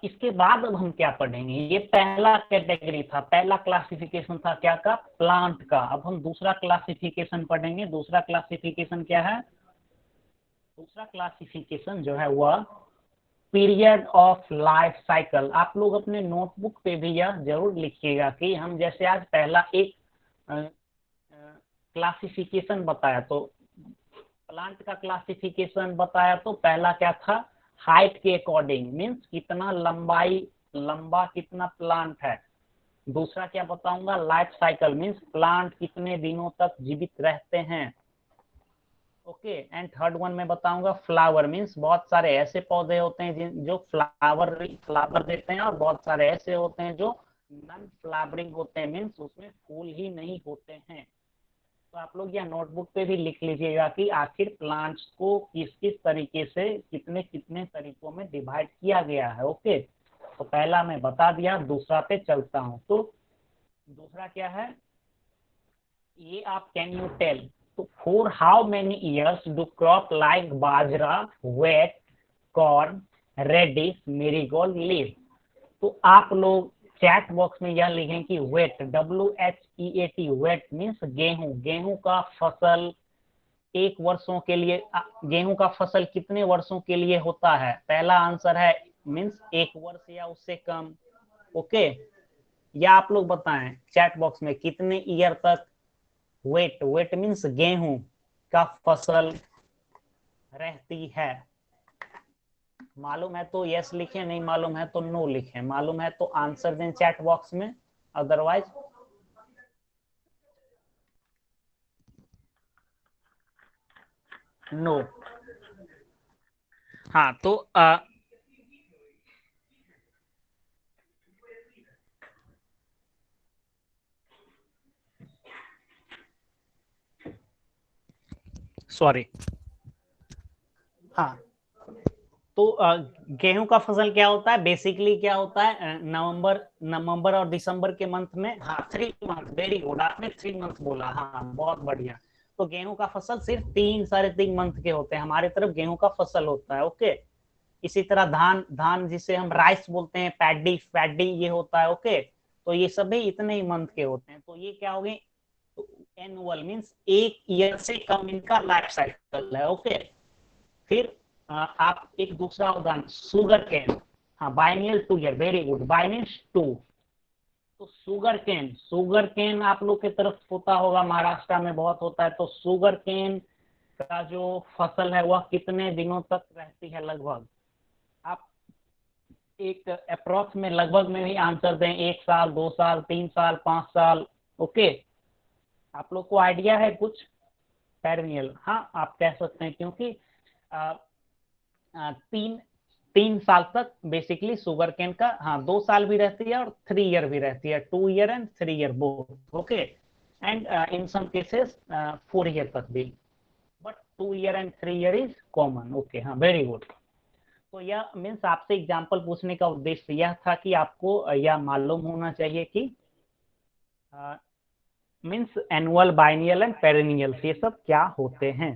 इसके बाद अब हम क्या पढ़ेंगे? ये पहला कैटेगरी था, पहला क्लासिफिकेशन था क्या का? प्लांट का। अब हम दूसरा क्लासिफिकेशन पढ़ेंगे। दूसरा क्लासिफिकेशन क्या है? दूसरा क्लासिफिकेशन जो है वह पीरियड ऑफ लाइफ साइकिल। आप लोग अपने नोटबुक पे भी यह जरूर लिखिएगा कि हम जैसे आज पहला एक क्लासिफिकेशन बताया, तो प्लांट का क्लासिफिकेशन बताया, तो पहला क्या था? हाइट के अकॉर्डिंग, मीन्स कितना लंबाई, लंबा कितना प्लांट है। दूसरा क्या बताऊंगा? लाइफ साइकिल मीन्स प्लांट कितने दिनों तक जीवित रहते हैं। ओके। एंड थर्ड वन मैं बताऊंगा फ्लावर मीन्स बहुत सारे ऐसे पौधे होते हैं जो फ्लावर फ्लावर देते हैं, और बहुत सारे ऐसे होते हैं जो नॉन फ्लावरिंग होते हैं मीन्स उसमें फूल ही नहीं होते हैं। तो आप लोग यह नोटबुक पे भी लिख लीजिएगा कि आखिर प्लांट्स को किस किस तरीके से कितने कितने तरीकों में डिवाइड किया गया है। ओके, तो पहला मैं बता दिया, दूसरा पे चलता हूँ। तो दूसरा क्या है, ये आप कैन यू टेल, तो for how many years do crop like बाजरा, wheat, corn, radish, marigold live. तो आप लोग चैट बॉक्स में यह लिखें कि वेट, WHEAT, वेट मीन्स गेहूं, गेहूं का फसल एक वर्षों के लिए, गेहूं का फसल कितने वर्षों के लिए होता है? पहला आंसर है मीन्स एक वर्ष या उससे कम। ओके, या आप लोग बताएं चैट बॉक्स में कितने ईयर तक वेट, वेट मीन्स गेहूं का फसल रहती है। मालूम है तो यस लिखें, नहीं मालूम है तो नो लिखें, मालूम है तो आंसर दें चैट बॉक्स में, अदरवाइज नो। हाँ तो सॉरी, हाँ तो गेहूं का फसल क्या होता है, बेसिकली क्या होता है, नवंबर नवंबर और दिसंबर के मंथ में, हाँ 3 मंथ, वेरी गुड, आपने 3 मंथ बोला, हाँ बहुत बढ़िया। तो गेहूं का फसल सिर्फ 3 साढ़े 3 मंथ के होते हैं, हमारे तरफ गेहूं का फसल होता है। ओके, इसी तरह धान, धान जिसे हम राइस बोलते हैं, पैडी, पैडी ये होता है। ओके, तो ये सभी इतने ही मंथ के होते हैं। तो ये क्या हो गए, एनुअल मीन्स एक ईयर से कम इनका लाइफ साइकिल है। ओके, फिर आप एक दूसरा उदाहरण, सुगर केन, हाँ biennial 2 year, very good, biennial 2। तो शुगर केन, शुगर केन आप लोग की तरफ होता होगा, महाराष्ट्र में बहुत होता है। तो शुगर केन का जो फसल है वह कितने दिनों तक रहती है लगभग? आप एक अप्रोक्स में लगभग में भी आंसर दें, 1 साल, 2 साल, 3 साल, 5 साल। ओके, आप लोग को आइडिया है कुछ? पेरिनियल, हाँ आप कह सकते हैं, क्योंकि आ, आ, 3 3 साल तक बेसिकली शुगर केन का, हाँ 2 साल भी रहती है और 3 ईयर भी रहती है, 2 year and 3 year both. Okay, and in some cases 4 year तक भी, but 2 year and 3 year is common. Okay, हाँ वेरी गुड। तो यह मीन्स आपसे एग्जाम्पल पूछने का उद्देश्य यह था कि आपको यह मालूम होना चाहिए कि means annual, biennial and perennial ये सब क्या होते हैं।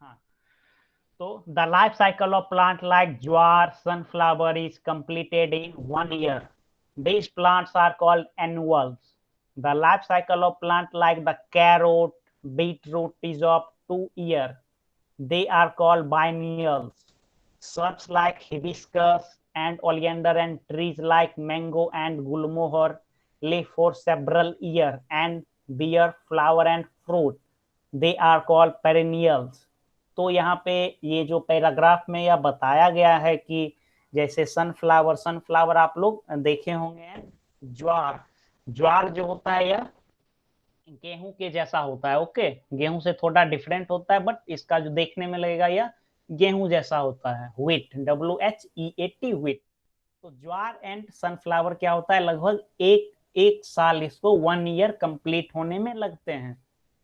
हाँ, तो the life cycle of plant like jowar, sunflower is completed in 1 year, these plants are called annuals. The life cycle of plant like the carrot, beetroot is of 2 year, they are called biennials. Shrubs like hibiscus and oleander and trees like mango and gulmohar live for several years and bear flower and fruit. They are called perennials. तो यहाँ पे ये जो paragraph में यह बताया गया है कि जैसे सनफ्लावर, सनफ्लावर आप लोग देखे होंगे, ज्वार, ज्वार जो होता है यह गेहूं के जैसा होता है। ओके, गेहूं से थोड़ा डिफरेंट होता है, बट इसका जो देखने में लगेगा यह गेहूं जैसा होता है। Wheat, WHEAT, wheat. तो ज्वार एंड सनफ्लावर क्या होता है, लगभग एक एक साल, इसको 1 ईयर कंप्लीट होने में लगते हैं।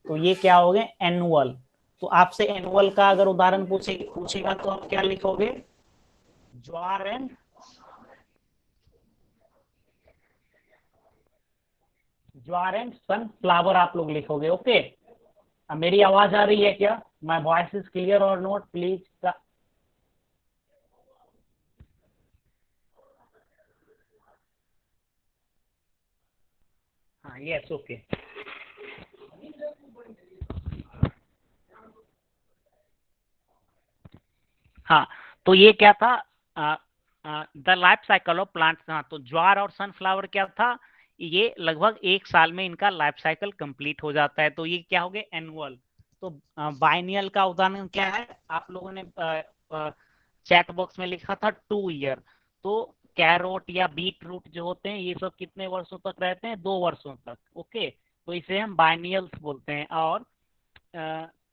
तो ये क्या हो गए, एनुअल। तो आपसे एनुअल का अगर उदाहरण पूछेगा तो आप क्या लिखोगे, ज्वार एंड, ज्वार एंड सनफ्लावर आप लोग लिखोगे। ओके, अब मेरी आवाज आ रही है क्या? माय वॉइस इज क्लियर और नॉट, प्लीज? हाँ यस, ओके। हाँ, तो ये क्या था, the life cycle of plants. हाँ, तो ज्वार और सनफ्लावर क्या था, ये लगभग एक साल में इनका लाइफ साइकिल कंप्लीट हो जाता है। तो ये क्या हो गए, एनुअल। तो बाइनियल का उदाहरण क्या है, आप लोगों ने चैट बॉक्स में लिखा था 2 ईयर। तो कैरोट या बीट रूट जो होते हैं ये सब कितने वर्षों तक रहते हैं, 2 वर्षों तक। ओके, तो इसे हम बाइनियल्स बोलते हैं। और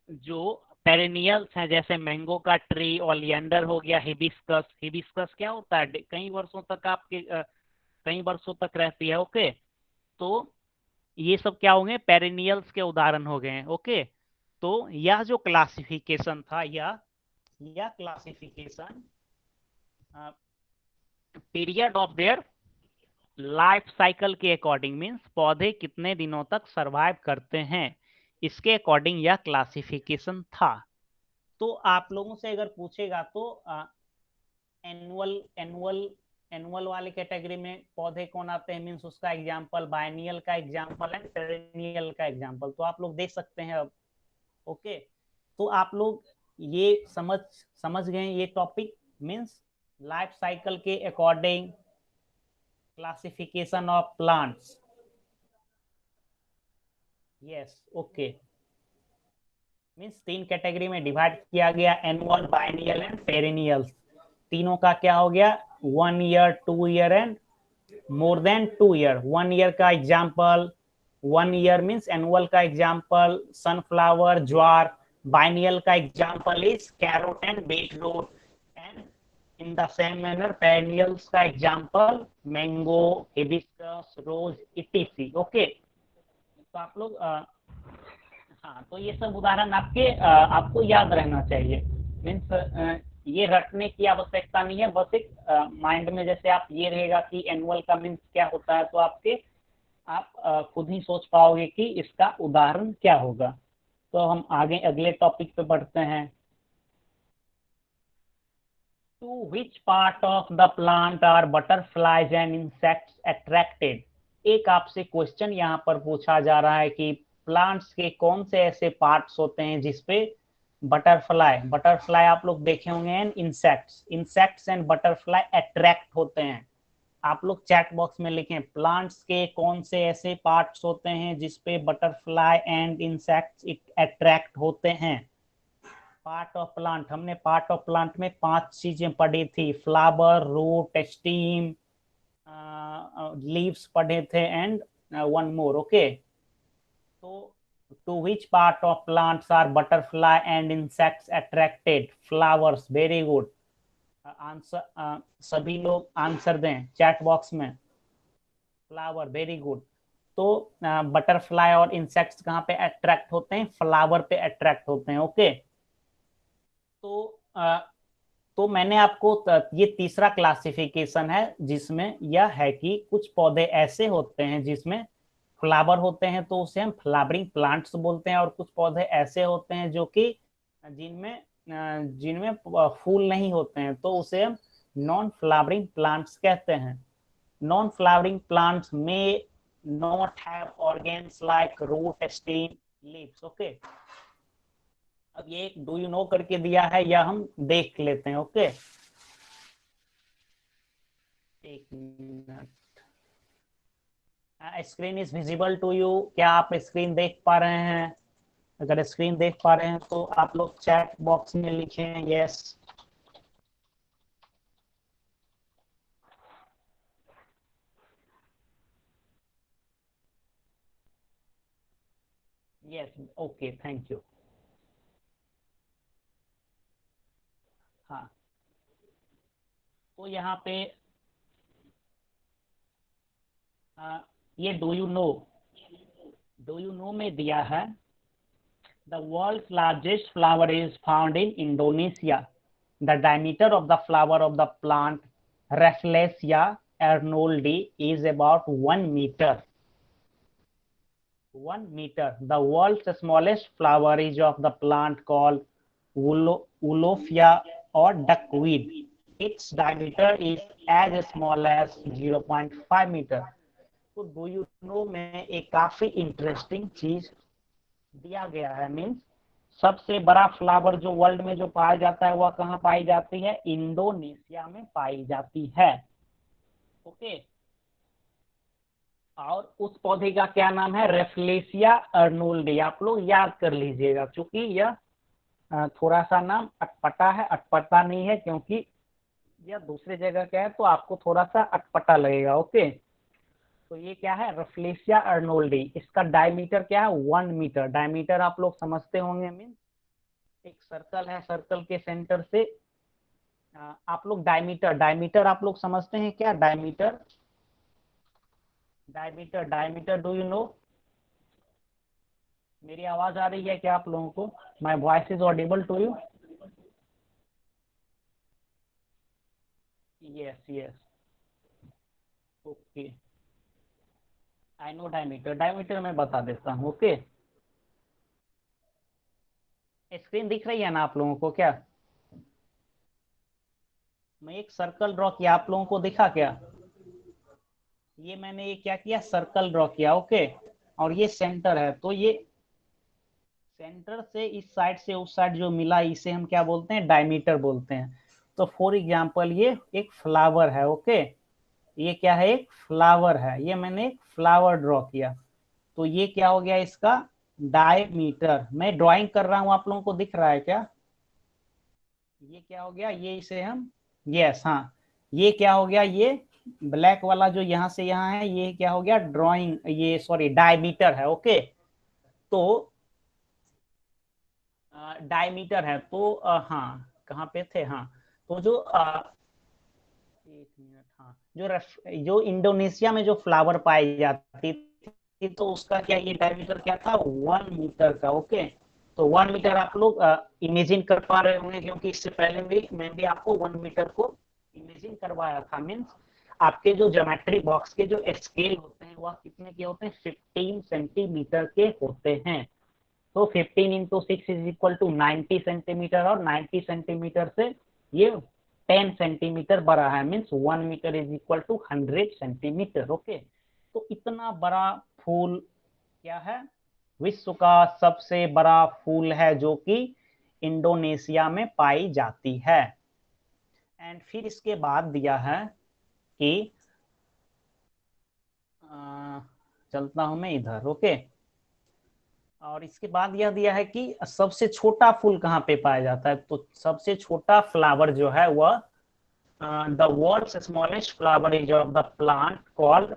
जो पेरेनियल्स हैं, जैसे मैंगो का ट्री, ओलियंडर हो गया, हिबिस्कस। हिबिस्कस क्या होता है, कई वर्षों तक आपके कई वर्षों तक रहती है। ओके, तो ये सब क्या होंगे, पेरेनियल्स के उदाहरण हो गए हैं। ओके, तो यह जो क्लासिफिकेशन था, यह classification period of their life cycle के अकॉर्डिंग, मीन्स पौधे कितने दिनों तक सरवाइव करते हैं, इसके अकॉर्डिंग यह क्लासिफिकेशन था। तो आप लोगों से अगर पूछेगा तो एनुअल एनुअल एनुअल वाले कैटेगरी में पौधे कौन आते हैं, मीन्स उसका एग्जांपल बायनियल का एग्जांपल एंड पेरेनियल का एग्जांपल, तो आप लोग देख सकते हैं अब। ओके, तो आप लोग ये समझ गए ये टॉपिक, मीन्स लाइफ साइकिल के according classification of plants. Yes, okay, means तीन कैटेगरी में डिवाइड किया गया, एनुअल, बाइनियल एंड पेरिनियल। तीनों का क्या हो गया, 1 year, 2 year and more than 2 year. 1 year का एग्जाम्पल, 1 ईयर मीन्स एनुअल का एग्जाम्पल सनफ्लावर, ज्वार। बाइनियल का example is carrot and beetroot. And in the same manner perennials का एग्जाम्पल मैंगो, हिबिस्कस, रोज, etc.. Okay, तो आप लोग हाँ, तो ये सब उदाहरण आपको याद रहना चाहिए। मीन्स ये रटने की आवश्यकता नहीं है, बस एक माइंड में जैसे आप ये रहेगा कि एनुअल का मीन्स क्या होता है, तो आप खुद ही सोच पाओगे कि इसका उदाहरण क्या होगा। तो हम आगे अगले टॉपिक पे बढ़ते हैं। To which part of the plant are butterflies and insects attracted. एक आपसे क्वेश्चन यहाँ पर पूछा जा रहा है कि प्लांट्स के कौन से ऐसे पार्ट्स होते हैं जिसपे बटरफ्लाई बटरफ्लाई आप लोग देखे होंगे and insects and butterfly attract होते हैं। आप लोग चैट बॉक्स में लिखें, प्लांट्स के कौन से ऐसे पार्ट्स होते हैं जिसपे बटरफ्लाई एंड इंसेक्ट्स अट्रैक्ट होते हैं। पार्ट ऑफ प्लांट, हमने पार्ट ऑफ प्लांट में 5 चीजें पढ़ी थी, फ्लावर, रूट, स्टीम, लीव्स पढ़े थे एंड वन मोर। ओके, तो to which part of plants are butterfly and insects attracted, flowers. Very good answer, सभी लोग आंसर दें चैट बॉक्स में, फ्लावर। Very good. तो बटरफ्लाई और इंसेक्ट्स कहाँ पे अट्रैक्ट होते हैं, फ्लावर पे अट्रैक्ट होते हैं। ओके, तो तो मैंने आपको ये तीसरा क्लासिफिकेशन है जिसमें यह है कि कुछ पौधे ऐसे होते हैं जिसमें फ्लावर होते हैं तो उसे हम फ्लावरिंग प्लांट्स बोलते हैं, और कुछ पौधे ऐसे होते हैं जो कि जिनमें जिनमें फूल नहीं होते हैं तो उसे हम नॉन फ्लावरिंग प्लांट्स कहते हैं। नॉन फ्लावरिंग प्लांट्स में not have organs like root, stem, leaves. Okay, अब ये एक डू यू नो करके दिया है, या हम देख लेते हैं। ओके, एक minute, screen is visible to you, क्या आप स्क्रीन देख पा रहे हैं? अगर स्क्रीन देख पा रहे हैं तो आप लोग चैट बॉक्स में लिखें yes. Yes, okay, thank you. हाँ, तो यहाँ पे ये डू यू नो में दिया है, the world's largest flower is found in Indonesia. The diameter of the flower of the plant Rafflesia arnoldi is about 1 meter. 1 meter. The world's smallest flower is of the plant called Wolofia or duckweed. Its diameter is as small as 0.5 meter. तो do you no में एक काफी interesting चीज दिया गया है, means सबसे बड़ा फ्लावर जो वर्ल्ड में जो पाया जाता है वह कहाँ पाई जाती है, इंडोनेशिया में पाई जाती है। ओके, और उस पौधे का क्या नाम है, रेफ्लेसिया अर्नोल्डी। आप लोग याद कर लीजिएगा, क्योंकि यह थोड़ा सा नाम अटपटा है, अटपटा नहीं है क्योंकि यह दूसरे जगह का है तो आपको थोड़ा सा अटपटा लगेगा। ओके, तो ये क्या है, रेफ्लेसिया अर्नोल्डी। इसका डायमीटर क्या है, 1 मीटर। डायमीटर आप लोग समझते होंगे, मीन एक सर्कल है, सर्कल के सेंटर से आप लोग डायमीटर, डायमीटर आप लोग समझते हैं क्या? Diameter, diameter, diameter do you know? मेरी आवाज आ रही है क्या आप लोगों को? My voice is audible to you? Yes yes, okay, I know diameter, diameter मैं बता देता हूँ। ओके, स्क्रीन दिख रही है ना आप लोगों को क्या? मैं एक सर्कल ड्रॉ किया, आप लोगों को दिखा क्या? ये मैंने ये क्या किया, सर्कल ड्रॉ किया। ओके, और ये सेंटर है, तो ये सेंटर से इस साइड से उस साइड जो मिला, इसे हम क्या बोलते हैं? डायमीटर बोलते हैं। तो फॉर एग्जांपल ये एक फ्लावर है। ओके, ये क्या है? एक फ्लावर है। ये मैंने एक फ्लावर ड्रॉ किया, तो ये क्या हो गया इसका? डायमीटर। मैं ड्राइंग कर रहा हूं, आप लोगों को दिख रहा है क्या? ये क्या हो गया? ये इसे हम, यस हाँ, ये क्या हो गया? ये ब्लैक वाला जो यहाँ से यहाँ है, ये क्या हो गया? ड्राइंग, ये सॉरी डायमीटर है। ओके, तो डायमीटर है, तो हाँ कहाँ पे थे? हाँ, तो जो एक मिनट, हाँ, जो इंडोनेशिया में जो फ्लावर पाई जाती थी, तो उसका क्या, ये डायमीटर क्या था? 1 मीटर का। ओके, तो 1 मीटर आप लोग इमेजिन कर पा रहे होंगे, क्योंकि इससे पहले भी मैं भी आपको 1 मीटर को इमेजिन करवाया था। मीन्स आपके जो ज्योमेट्री बॉक्स के जो स्केल होते हैं, वह कितने के होते हैं? 15 सेंटीमीटर के होते हैं। तो 15 × 6 = 90 सेंटीमीटर, और 90 सेंटीमीटर से ये 10 सेंटीमीटर बड़ा है। Means 1 metre = 100 centimetre. ओके, तो इतना बड़ा फूल क्या है? विश्व का सबसे बड़ा फूल है, जो कि इंडोनेशिया में पाई जाती है। एंड फिर इसके बाद दिया है कि चलता हूं मैं इधर। ओके, और इसके बाद यह दिया है कि सबसे छोटा फूल कहाँ पे पाया जाता है। तो सबसे छोटा फ्लावर जो है वह the world's smallest flower is of the plant called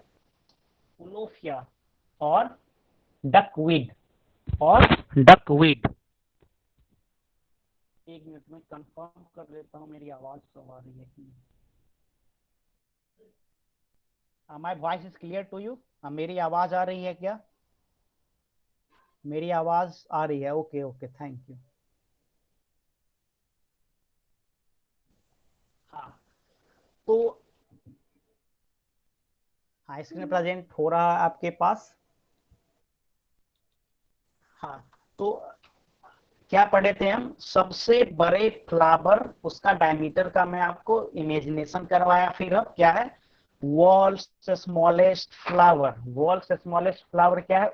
wolffia और डकवीड, और डकवीड। एक मिनट में कंफर्म कर लेता हूँ मेरी आवाज सब आ रही है कि my voice is clear to you? मेरी आवाज आ रही है क्या? मेरी आवाज आ रही है? Okay okay, thank you. हाँ, तो हाँ, स्क्रीन प्रेजेंट हो रहा है आपके पास? हाँ, तो क्या पढ़े थे हम? सबसे बड़े फ्लावर, उसका डायमीटर का मैं आपको इमेजिनेशन करवाया। फिर अब क्या है? World's smallest flower, world's smallest flower क्या है?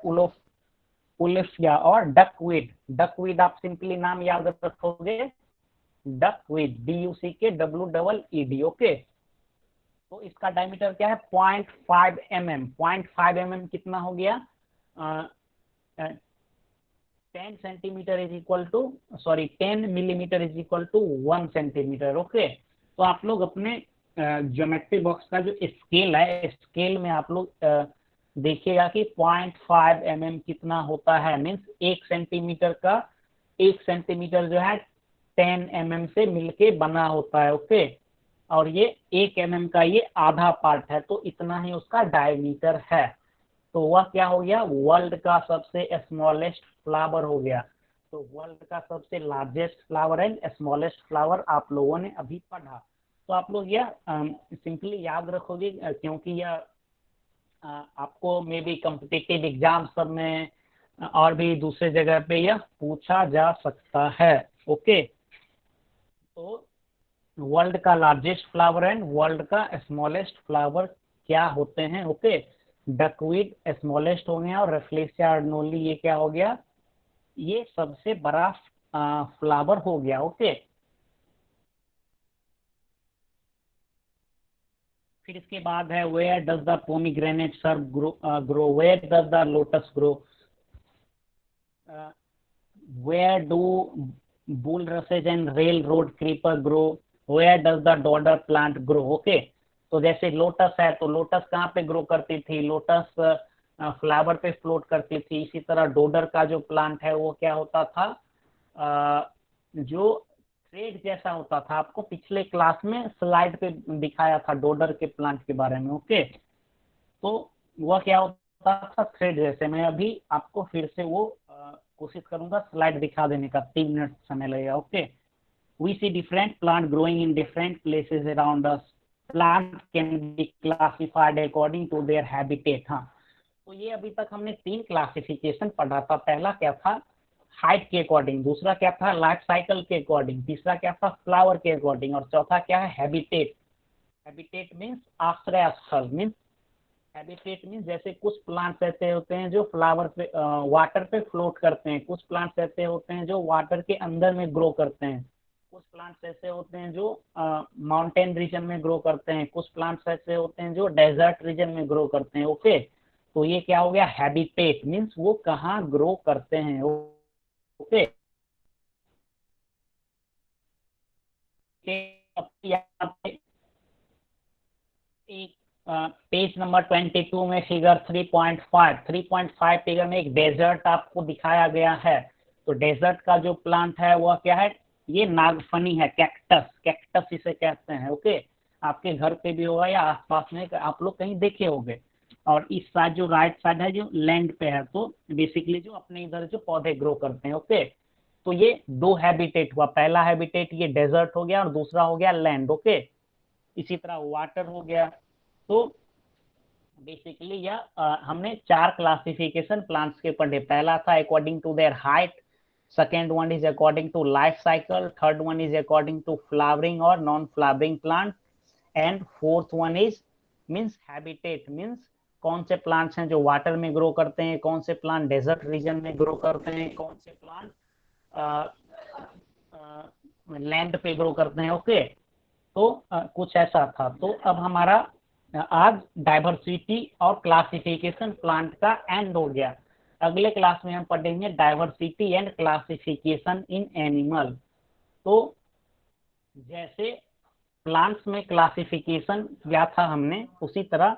उलिफिया और डकवीड। डकवीड आप सिंपली नाम याद रखोगे, डकवीड, DUCKWEED। ओके, तो इसका डायमीटर क्या है? 0.5 mm। 0.5 mm कितना हो गया? 10 centimetre is equal to, sorry 10 millimetre is equal to 1 centimetre. Okay, तो आप लोग अपने ज्योमेट्री बॉक्स का जो स्केल है, स्केल में आप लोग देखिएगा कि 0.5 mm कितना होता है। मीन्स 1 सेंटीमीटर का, 1 सेंटीमीटर जो है 10 mm से मिलके बना होता है। ओके, और ये 1 mm का ये आधा पार्ट है, तो इतना ही उसका डायमीटर है। तो वह क्या हो गया? वर्ल्ड का सबसे स्मॉलेस्ट फ्लावर हो गया। तो वर्ल्ड का सबसे largest flower and smallest flower आप लोगों ने अभी पढ़ा। तो आप लोग यह सिंपली याद रखोगे, क्योंकि यह आपको मे बी कम्पिटिटिव एग्जाम सब में और भी दूसरे जगह पे यह पूछा जा सकता है। ओके, तो वर्ल्ड का लार्जेस्ट फ्लावर एंड वर्ल्ड का स्मॉलेस्ट फ्लावर क्या होते हैं? ओके, डकवीड स्मॉलेस्ट हो गया, और रेफ्लेसिया अर्नोली ये क्या हो गया? ये सबसे बड़ा फ्लावर हो गया। ओके, फिर इसके बाद है where does the pomegranate serve grow, where does the lotus grow, where do bulrushes and rail road creeper grow, where does the dodder plant grow. Okay, तो जैसे लोटस है, तो लोटस कहाँ पे ग्रो करती थी? लोटस फ्लावर पे float करती थी। इसी तरह डोडर का जो प्लांट है वो क्या होता था? जो थ्रेड जैसा होता था, आपको पिछले क्लास में स्लाइड पे दिखाया था डोडर के प्लांट के बारे में। ओके, तो वह क्या होता था, थ्रेड जैसे। मैं अभी आपको फिर से वो कोशिश करूंगा स्लाइड दिखा देने का, 3 मिनट समय लगेगा। Okay, we see different plant growing in different places around us. Plant can be classified according to their habitat। हाँ, तो ये अभी तक हमने 3 क्लासिफिकेशन पढ़ा था। पहला क्या था, हाइट के अकॉर्डिंग, दूसरा क्या था लाइफ साइकिल के अकॉर्डिंग, तीसरा क्या था फ्लावर के अकॉर्डिंग, और चौथा क्या है हैबिटेट। हैबिटेट मीन्स आश्रय स्थल। मीन्स हैबिटेट मीन्स जैसे कुछ प्लांट्स ऐसे होते हैं जो फ्लावर पे वाटर पे फ्लोट करते हैं, कुछ प्लांट्स ऐसे होते हैं जो वाटर के अंदर में ग्रो करते हैं, कुछ प्लांट्स ऐसे होते हैं जो माउंटेन रीजन में ग्रो करते हैं, कुछ प्लांट्स ऐसे होते हैं जो डेजर्ट रीजन में ग्रो करते हैं। ओके, तो ये क्या हो गया, हैबिटेट मीन्स वो कहाँ ग्रो करते हैं। ओके, यहाँ पे एक पेज नंबर 22 में फिगर 3.5 फिगर में एक डेजर्ट आपको दिखाया गया है। तो डेजर्ट का जो प्लांट है वह क्या है, ये नागफनी है, कैक्टस, कैक्टस इसे कहते हैं। ओके, आपके घर पे भी होगा या आसपास में आप लोग कहीं देखे होंगे। और इस साइड जो राइट साइड है जो लैंड पे है, तो बेसिकली जो अपने इधर जो पौधे ग्रो करते हैं। ओके, तो ये दो हैबिटेट हुआ, पहला हैबिटेट ये डेजर्ट हो गया और दूसरा हो गया लैंड। ओके, इसी तरह वाटर हो गया। तो बेसिकली यह हमने 4 क्लासिफिकेशन प्लांट्स के पढ़े। पहला था according to their height, second one is according to life cycle, third one is according to flowering और non flowering plant, and fourth one is means habitat. Means कौन से प्लांट्स हैं जो वाटर में ग्रो करते हैं, कौन से प्लांट डेजर्ट रीजन में ग्रो करते हैं, कौन से प्लांट लैंड पे ग्रो करते हैं। ओके, तो कुछ ऐसा था। तो अब हमारा आज डाइवर्सिटी और क्लासिफिकेशन प्लांट का एंड हो गया। अगले क्लास में हम पढ़ेंगे diversity and classification in animal. तो जैसे प्लांट्स में क्लासिफिकेशन किया था हमने, उसी तरह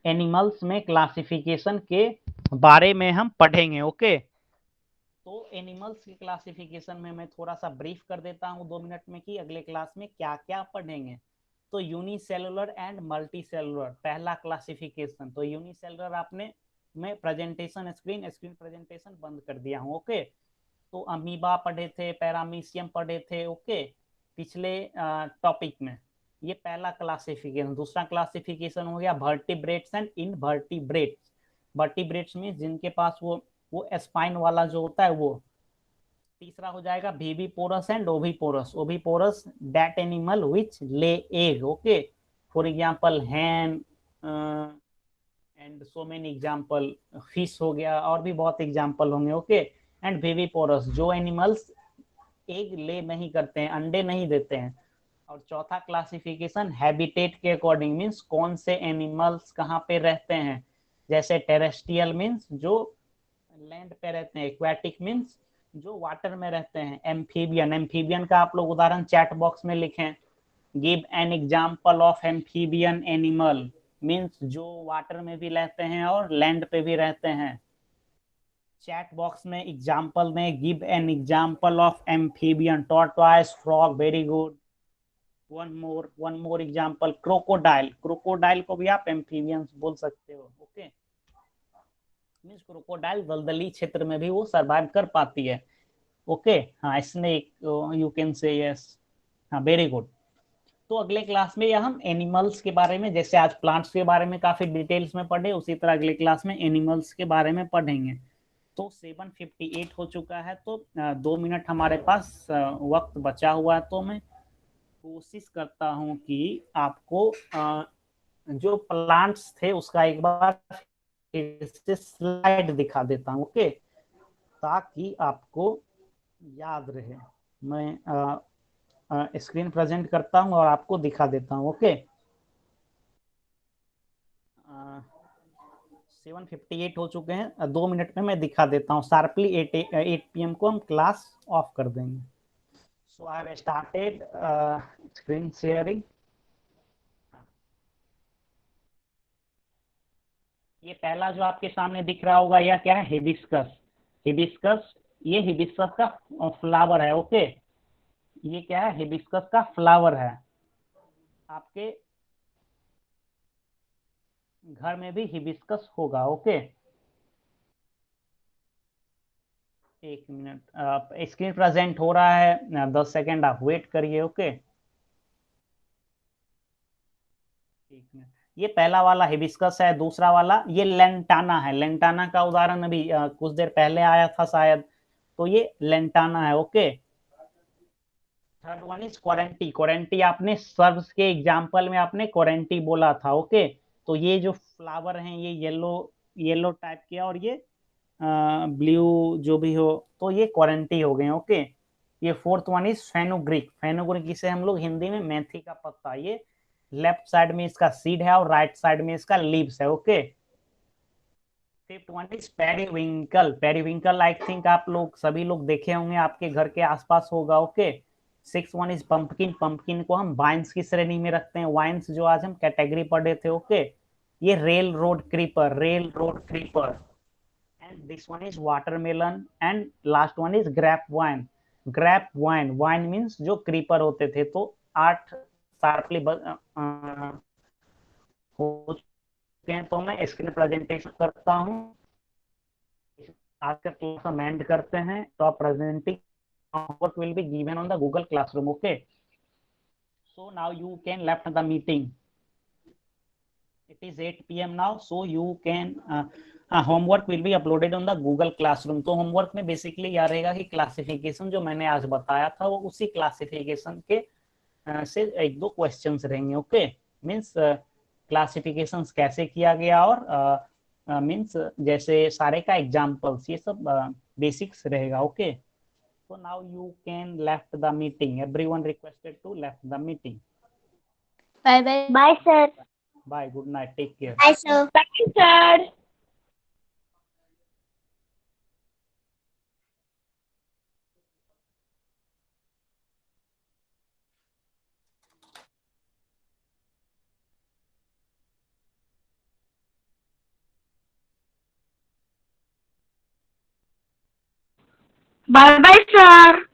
एनिमल्स में क्लासिफिकेशन के बारे में हम पढ़ेंगे। ओके, तो एनिमल्स की क्लासिफिकेशन में मैं थोड़ा सा ब्रीफ कर देता हूँ 2 मिनट में कि अगले क्लास में क्या क्या पढ़ेंगे। तो यूनिसेलुलर एंड मल्टी सेलुलर पहला क्लासिफिकेशन। तो यूनिसेलुलर आपने, मैं प्रेजेंटेशन स्क्रीन प्रेजेंटेशन बंद कर दिया हूँ। ओके, तो अमीबा पढ़े थे, पैरामीशियम पढ़े थे। ओके, पिछले टॉपिक में ये पहला क्लासिफिकेशन। दूसरा क्लासिफिकेशन हो गया वर्टिब्रेट्स एंड इनवर्टिब्रेट्स। वर्टिब्रेट्स में जिनके पास वो स्पाइन वाला जो होता है वो। तीसरा हो जाएगा viviparous and oviparous. Oviparous that animal which lay egg. Okay, for example hen and so many example, fish हो गया, और भी बहुत एग्जांपल होंगे। ओके, एंड विविपोरस जो एनिमल्स एग ले नहीं करते हैं, अंडे नहीं देते हैं। और चौथा क्लासिफिकेशन हैबिटेट के अकॉर्डिंग, मीन्स कौन से एनिमल्स कहाँ पे रहते हैं। जैसे टेरेस्ट्रियल मीन्स जो लैंड पे रहते हैं, एक्वेटिक मीन्स जो वाटर में रहते हैं, एम्फीबियन, एम्फीबियन का आप लोग उदाहरण चैट बॉक्स में लिखें। Give an example of amphibian animal, means जो वाटर में भी रहते हैं और लैंड पे भी रहते हैं। चैट बॉक्स में एग्जाम्पल में give an example of amphibian, tortoise, frog, very good. One more example, crocodile. Crocodile को भी आप एम्फीबियंस बोल सकते हो। ओके, मीन्स क्रोकोडाइल दलदली क्षेत्र में भी वो सर्वाइव कर पाती है। ओके, हाँ, snake you can say, yes, हाँ, वेरी गुड। तो अगले क्लास में हम एनिमल्स के बारे में, जैसे आज प्लांट्स के बारे में काफी डिटेल्स में पढ़े, उसी तरह अगले क्लास में एनिमल्स के बारे में पढ़ेंगे। तो 7:58 हो चुका है, तो 2 मिनट हमारे पास वक्त बचा हुआ है। तो मैं कोशिश करता हूँ कि आपको जो प्लांट्स थे उसका एक बार फिर से स्लाइड दिखा देता हूँ। ओके, ताकि आपको याद रहे। मैं स्क्रीन प्रेजेंट करता हूँ और आपको दिखा देता हूँ। ओके, 7:58 हो चुके हैं, 2 मिनट में मैं दिखा देता हूँ शार्पली। 8 PM को हम क्लास ऑफ कर देंगे। So I have started screen sharing. ये पहला जो आपके सामने दिख रहा होगा यह क्या है, हिबिस्कस। हिबिस्कस, ये हिबिस्कस का फ्लावर है। ओके, ये क्या है, हिबिस्कस का फ्लावर है। आपके घर में भी हिबिस्कस होगा। ओके, एक मिनट, स्क्रीन प्रेजेंट हो रहा है, 10 सेकेंड आप वेट करिए। ओके, एक मिनट। ये पहला वाला हिबिस्कस है, दूसरा वाला ये लेंटाना है। लेंटाना का उदाहरण अभी कुछ देर पहले आया था शायद, तो ये लेंटाना है। ओके, थर्ड वन इज कोरेंटी। कोरेंटी आपने सर्व्स के एग्जांपल में आपने कोरेंटी बोला था। ओके, तो ये जो फ्लावर हैं ये येलो येलो टाइप के, और ये ब्लू जो भी हो, तो ये कोरेंटी हो गए। ओके, ये fourth one is fenugreek. Fenugreek इसे हम लोग हिंदी में मेथी का पत्ता, ये लेफ्ट साइड में इसका सीड है और राइट साइड में इसका लीव्स है। Okay, fifth one is periwinkle. Periwinkle I think आप लोग सभी लोग देखे होंगे, आपके घर के आसपास होगा। Okay, six one is pumpkin. Pumpkin को हम वाइन्स की श्रेणी में रखते हैं, वाइन्स जो आज हम कैटेगरी पढ़े थे। ओके, ये rail road creeper, rail road creeper. And this one is watermelon, and last one is grape vine. Grape vine, vine means जो क्रीपर होते थे। तो 8 शार्पली हो चुके हैं, तो मैं स्क्रीन प्रेजेंटेशन करता हूँ। आज का क्लास हम एंड करते हैं, तो आप presenting homework will be given on the Google Classroom. Okay, so now you can left the meeting. It is 8 p.m. now, so you can homework will be uploaded on the Google Classroom. तो homework में basically यह रहेगा कि classification जो मैंने आज बताया था वो उसी क्लासिफिकेशन के से एक दो क्वेश्चंस रहेंगे। ओके, मीन्स क्लासिफिकेशंस कैसे किया गया, और मीन्स जैसे सारे का एग्जांपल्स, ये सब बेसिक्स रहेगा। Okay, so now you can left the meeting. Everyone requested to left the meeting. Bye bye. Bye, sir. Bye, good night, take care. Bye, sir. Bye, sir. Bye bye, sir.